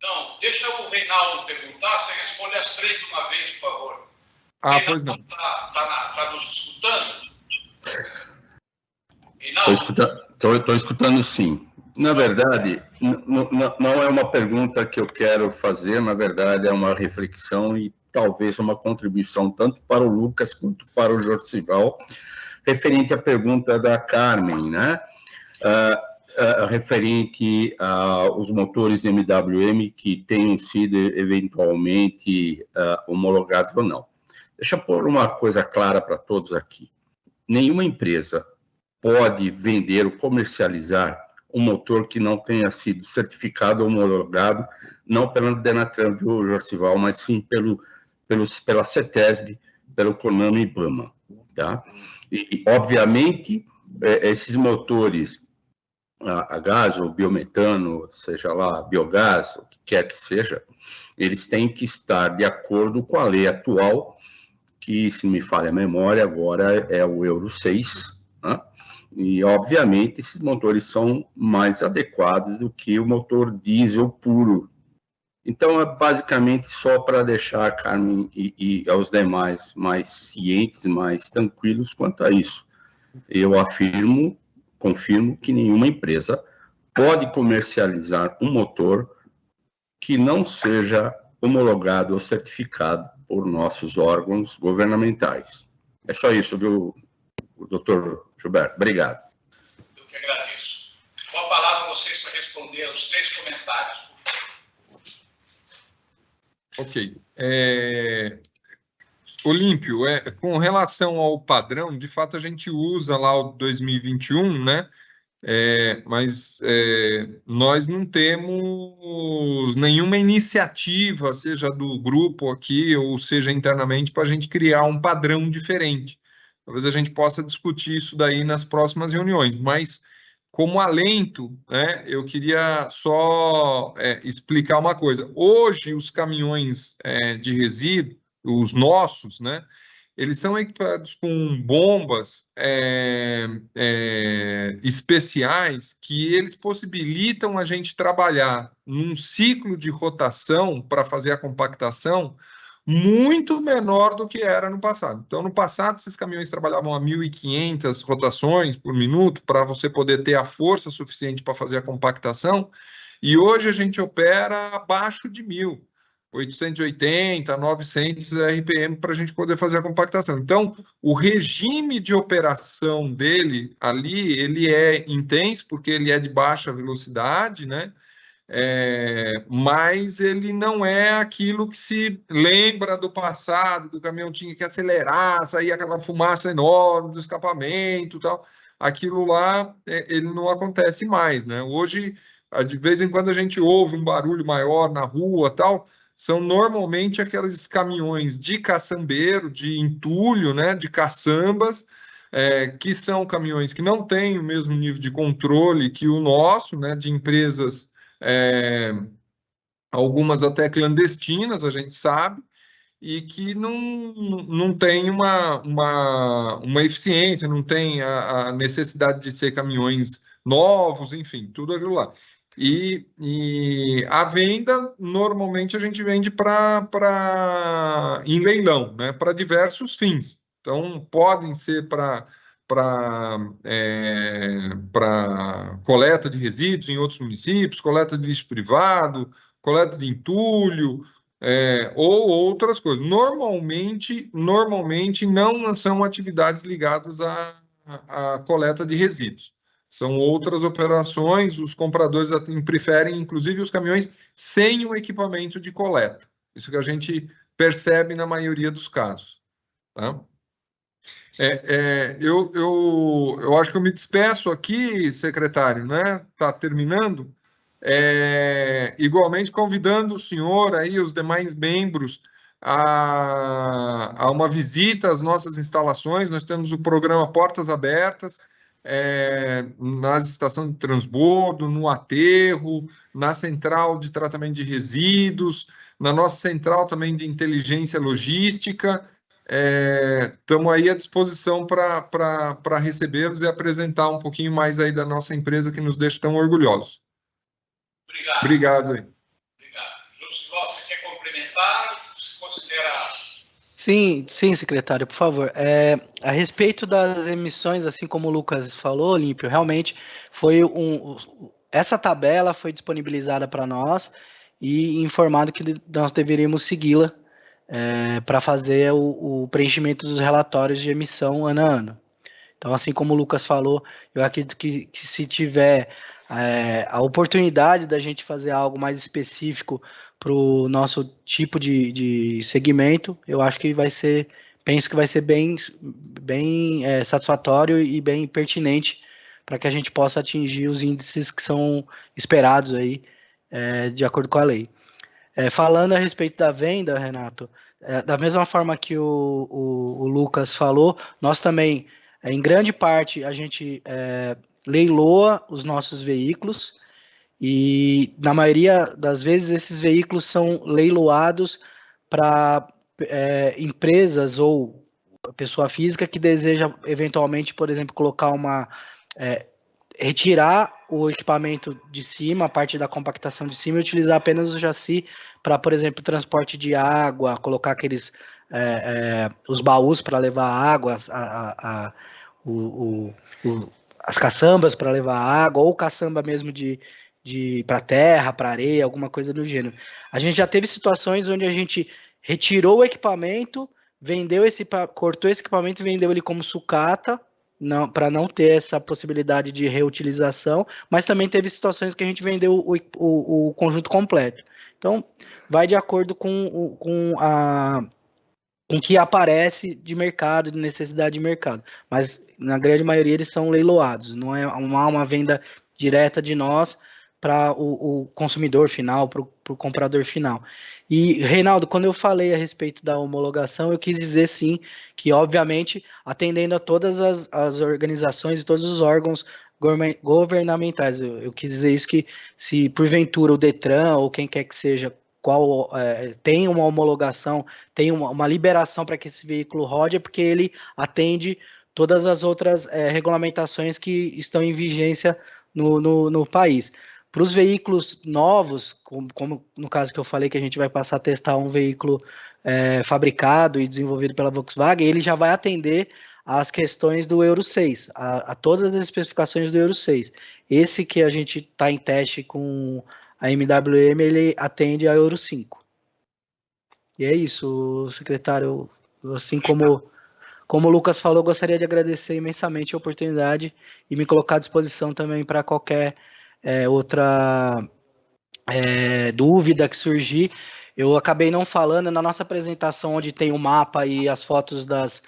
A: Não, deixa o Reinaldo perguntar, você responde as 3 de uma vez, por favor.
U: Reinaldo, pois não.
A: Está nos escutando? Reinaldo?
K: Estou escutando, sim. Na verdade, não é uma pergunta que eu quero fazer, na verdade é uma reflexão e talvez uma contribuição tanto para o Lucas quanto para o Josival, referente à pergunta da Carmen, né? Referente aos motores MWM que tenham sido eventualmente homologados ou não. Deixa eu pôr uma coisa clara para todos aqui. Nenhuma empresa pode vender ou comercializar um motor que não tenha sido certificado ou homologado, não pela Denatran, viu, Jorcival, mas sim pela CETESB, pelo CONAMA e IBAMA. Tá? E, obviamente, esses motores a gás ou biometano, seja lá biogás, o que quer que seja, eles têm que estar de acordo com a lei atual, que, se não me falha a memória, agora é o Euro 6, né? E, obviamente, esses motores são mais adequados do que o motor diesel puro. Então, é basicamente só para deixar a Carmen e aos demais mais cientes, mais tranquilos quanto a isso. Eu confirmo que nenhuma empresa pode comercializar um motor que não seja homologado ou certificado por nossos órgãos governamentais. É só isso, viu, doutor Gilberto? Obrigado.
A: Eu que agradeço. Vou a palavra a vocês para responder aos 3 comentários.
U: Ok. Olímpio, com relação ao padrão, de fato a gente usa lá o 2021, né? Mas nós não temos nenhuma iniciativa, seja do grupo aqui, ou seja internamente, para a gente criar um padrão diferente. Talvez a gente possa discutir isso daí nas próximas reuniões, mas como alento, né, eu queria só explicar uma coisa. Hoje, os caminhões de resíduo, os nossos, né, eles são equipados com bombas especiais que eles possibilitam a gente trabalhar num ciclo de rotação para fazer a compactação muito menor do que era no passado. Então, no passado, esses caminhões trabalhavam a 1.500 rotações por minuto para você poder ter a força suficiente para fazer a compactação, e hoje a gente opera abaixo de 1.000. 880, 900 RPM para a gente poder fazer a compactação. Então, o regime de operação dele ali, ele é intenso, porque ele é de baixa velocidade, né? Mas ele não é aquilo que se lembra do passado, que o caminhão tinha que acelerar, sair aquela fumaça enorme do escapamento e tal. Aquilo lá, ele não acontece mais, né? Hoje, de vez em quando a gente ouve um barulho maior na rua e tal, são normalmente aqueles caminhões de caçambeiro, de entulho, né, de caçambas, que são caminhões que não têm o mesmo nível de controle que o nosso, né, de empresas, algumas até clandestinas, a gente sabe, e que não tem uma eficiência, não tem a necessidade de ser caminhões novos, enfim, tudo aquilo lá. E a venda, normalmente, a gente vende em leilão, né, para diversos fins. Então, podem ser para coleta de resíduos em outros municípios, coleta de lixo privado, coleta de entulho, ou outras coisas. Normalmente não são atividades ligadas à coleta de resíduos. São outras operações, os compradores preferem, inclusive, os caminhões sem o equipamento de coleta. Isso que a gente percebe na maioria dos casos. Tá? Eu acho que eu me despeço aqui, secretário, né? Está terminando. Igualmente convidando o senhor aí, os demais membros, a uma visita às nossas instalações. Nós temos o programa Portas Abertas, nas estações de transbordo, no aterro, na central de tratamento de resíduos, na nossa central também de inteligência logística. Estamos aí à disposição para recebermos e apresentar um pouquinho mais aí da nossa empresa, que nos deixa tão orgulhosos.
A: Obrigado.
U: Obrigado aí.
A: Obrigado. Josival, você quer complementar? Você considera...
T: Sim, secretário, por favor. A respeito das emissões, assim como o Lucas falou, Olímpio, realmente foi essa tabela foi disponibilizada para nós e informado que nós deveríamos segui-la para fazer o preenchimento dos relatórios de emissão ano a ano. Então, assim como o Lucas falou, eu acredito que se tiver a oportunidade da gente fazer algo mais específico para o nosso tipo de segmento, eu acho que vai ser penso que vai ser bem satisfatório e bem pertinente para que a gente possa atingir os índices que são esperados aí, de acordo com a lei. Falando a respeito da venda, Renato, da mesma forma que o Lucas falou, nós também, em grande parte, a gente leiloa os nossos veículos e, na maioria das vezes, esses veículos são leiloados para empresas ou pessoa física que deseja, eventualmente, por exemplo, colocar retirar o equipamento de cima, a parte da compactação de cima, e utilizar apenas o chassi para, por exemplo, transporte de água, colocar aqueles os baús para levar água, as caçambas para levar água, ou caçamba mesmo para terra, para areia, alguma coisa do gênero. A gente já teve situações onde a gente retirou o equipamento, cortou esse equipamento e vendeu ele como sucata, para não ter essa possibilidade de reutilização, mas também teve situações que a gente vendeu o conjunto completo. Então, vai de acordo com o que aparece de mercado, de necessidade de mercado. Mas, na grande maioria, eles são leiloados, não há uma venda direta de nós para o consumidor final, para o comprador final. E, Reinaldo, quando eu falei a respeito da homologação, eu quis dizer, sim, que, obviamente, atendendo a todas as organizações e todos os órgãos governamentais, eu quis dizer isso, que se, porventura, o Detran ou quem quer que seja, tem uma homologação, tem uma liberação para que esse veículo rode, é porque ele atende todas as outras regulamentações que estão em vigência no país. Para os veículos novos, como no caso que eu falei, que a gente vai passar a testar um veículo fabricado e desenvolvido pela Volkswagen, ele já vai atender às questões do Euro 6, a todas as especificações do Euro 6. Esse que a gente está em teste com a MWM, ele atende a Euro 5. E é isso, secretário. Assim como o Lucas falou, gostaria de agradecer imensamente a oportunidade e me colocar à disposição também para qualquer outra dúvida que surgir. Eu acabei não falando, na nossa apresentação, onde tem o mapa e as fotos das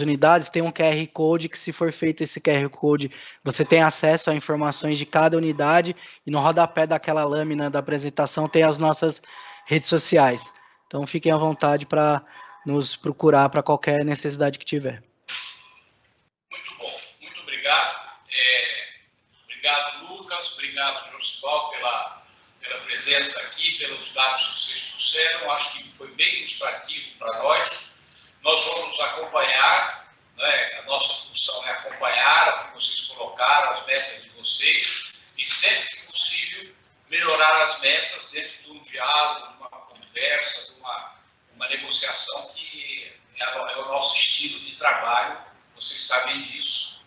T: unidades, tem um QR Code, que se for feito esse QR Code, você tem acesso a informações de cada unidade, e no rodapé daquela lâmina da apresentação tem as nossas redes sociais. Então, fiquem à vontade para nos procurar para qualquer necessidade que tiver.
A: Muito bom, muito obrigado. Obrigado, Lucas, obrigado, Josival, pela presença aqui, pelos dados que vocês trouxeram. Acho que foi bem ilustrativo para nós. Nós vamos acompanhar, né? A nossa função é acompanhar o que vocês colocaram, as metas de vocês, e sempre que possível melhorar as metas dentro de um diálogo, de uma conversa, de uma negociação, que é o nosso estilo de trabalho. Vocês sabem disso,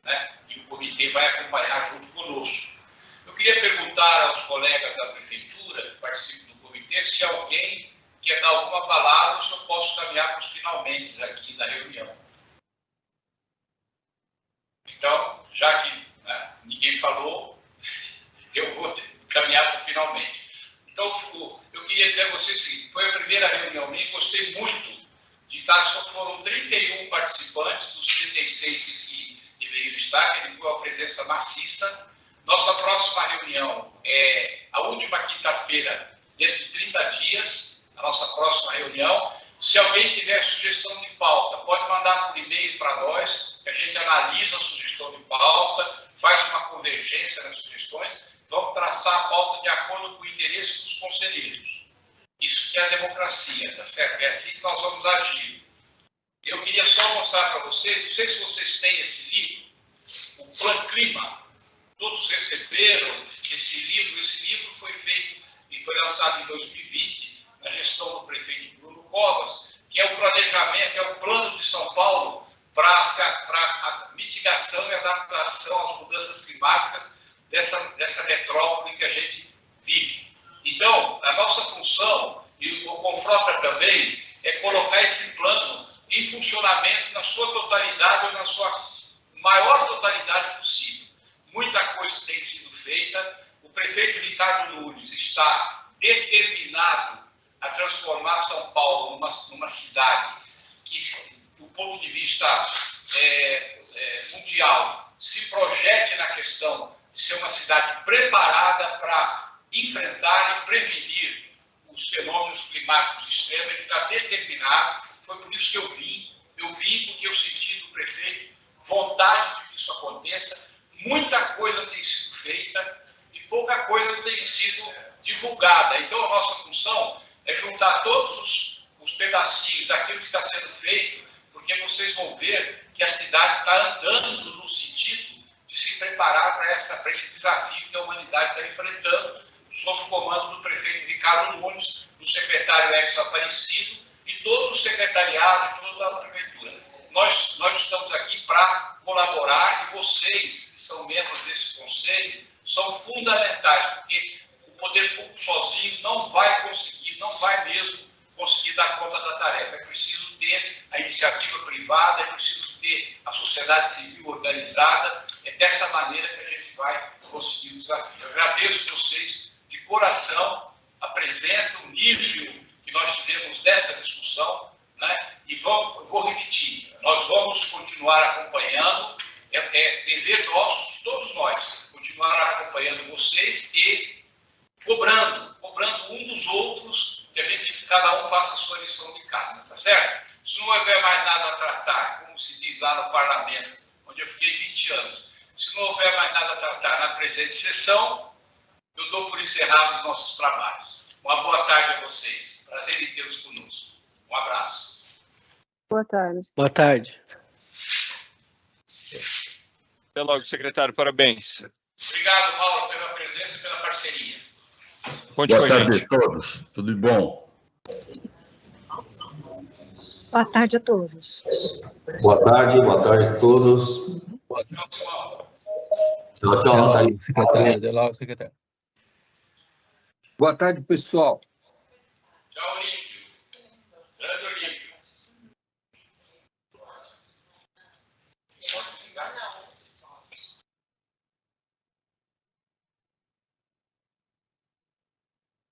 A: né? E o comitê vai acompanhar junto conosco. Eu queria perguntar aos colegas da prefeitura que participam do comitê se alguém quer dar alguma palavra ou se eu posso caminhar para os finalmente aqui da reunião. Então, já que ninguém falou, eu vou caminhar para o finalmente. Então, eu queria dizer a vocês o seguinte: foi a primeira reunião minha, gostei muito de estar, foram 31 participantes dos 36 que deveriam estar, que foi uma presença maciça. Nossa próxima reunião é a última quinta-feira, dentro de 30 dias, a nossa próxima reunião. Se alguém tiver sugestão de pauta, pode mandar por e-mail para nós, que a gente analisa a sugestão de pauta, faz uma convergência nas sugestões, vamos traçar a pauta de acordo com o interesse dos conselheiros. Isso que é a democracia, tá certo? É assim que nós vamos agir. Eu queria só mostrar para vocês, não sei se vocês têm esse livro, o Plan Clima. Todos receberam esse livro. Esse livro foi feito e foi lançado em 2020, na gestão do prefeito Bruno Covas, que é o planejamento, é o plano de São Paulo para a mitigação e adaptação às mudanças climáticas dessa metrópole que a gente vive. Então, a nossa função, e o Confrota também, é colocar esse plano em funcionamento na sua totalidade ou na sua maior totalidade possível. Muita coisa tem sido feita. O prefeito Ricardo Nunes está determinado a transformar São Paulo numa cidade que do ponto de vista mundial, se projete na questão de ser uma cidade preparada para enfrentar e prevenir os fenômenos climáticos extremos. Ele está determinado, foi por isso que eu vim porque eu senti do prefeito vontade de que isso aconteça. Muita coisa tem sido feita e pouca coisa tem sido divulgada. Então, a nossa função é juntar todos os pedacinhos daquilo que está sendo feito, porque vocês vão ver que a cidade está andando no sentido de se preparar para esse desafio que a humanidade está enfrentando, sob o comando do prefeito Ricardo Nunes, do secretário Edson Aparecido e todo o secretariado e toda a prefeitura. Nós estamos aqui para colaborar e vocês, que são membros desse conselho, são fundamentais, porque o poder público sozinho não vai mesmo conseguir dar conta da tarefa. É preciso ter a iniciativa privada, é preciso ter a sociedade civil organizada. É dessa maneira que a gente vai conseguir o desafio. Eu agradeço vocês de coração a presença, o nível que nós tivemos dessa discussão, né? E vou repetir, nós vamos continuar acompanhando, é dever nosso, de todos nós, continuar acompanhando vocês e cobrando um dos outros, que cada um faça a sua lição de casa, tá certo? Se não houver mais nada a tratar, como se diz lá no parlamento, onde eu fiquei 20 anos, se não houver mais nada a tratar na presente sessão, eu dou por encerrados os nossos trabalhos. Uma boa tarde a vocês. Prazer em tê-los conosco. Um abraço.
M: Boa tarde.
T: Boa tarde.
E: Até logo, secretário. Parabéns.
A: Obrigado, Mauro, pela presença e pela parceria.
E: Conte
K: Boa
E: com a
K: tarde
E: gente.
K: a todos. Tudo bom?
H: Boa tarde a todos.
V: Boa tarde a todos. Tchau, tchau, Natália.
Q: Secretário, até logo, secretário.
O: Boa tarde, pessoal.
A: Tchau, Lino.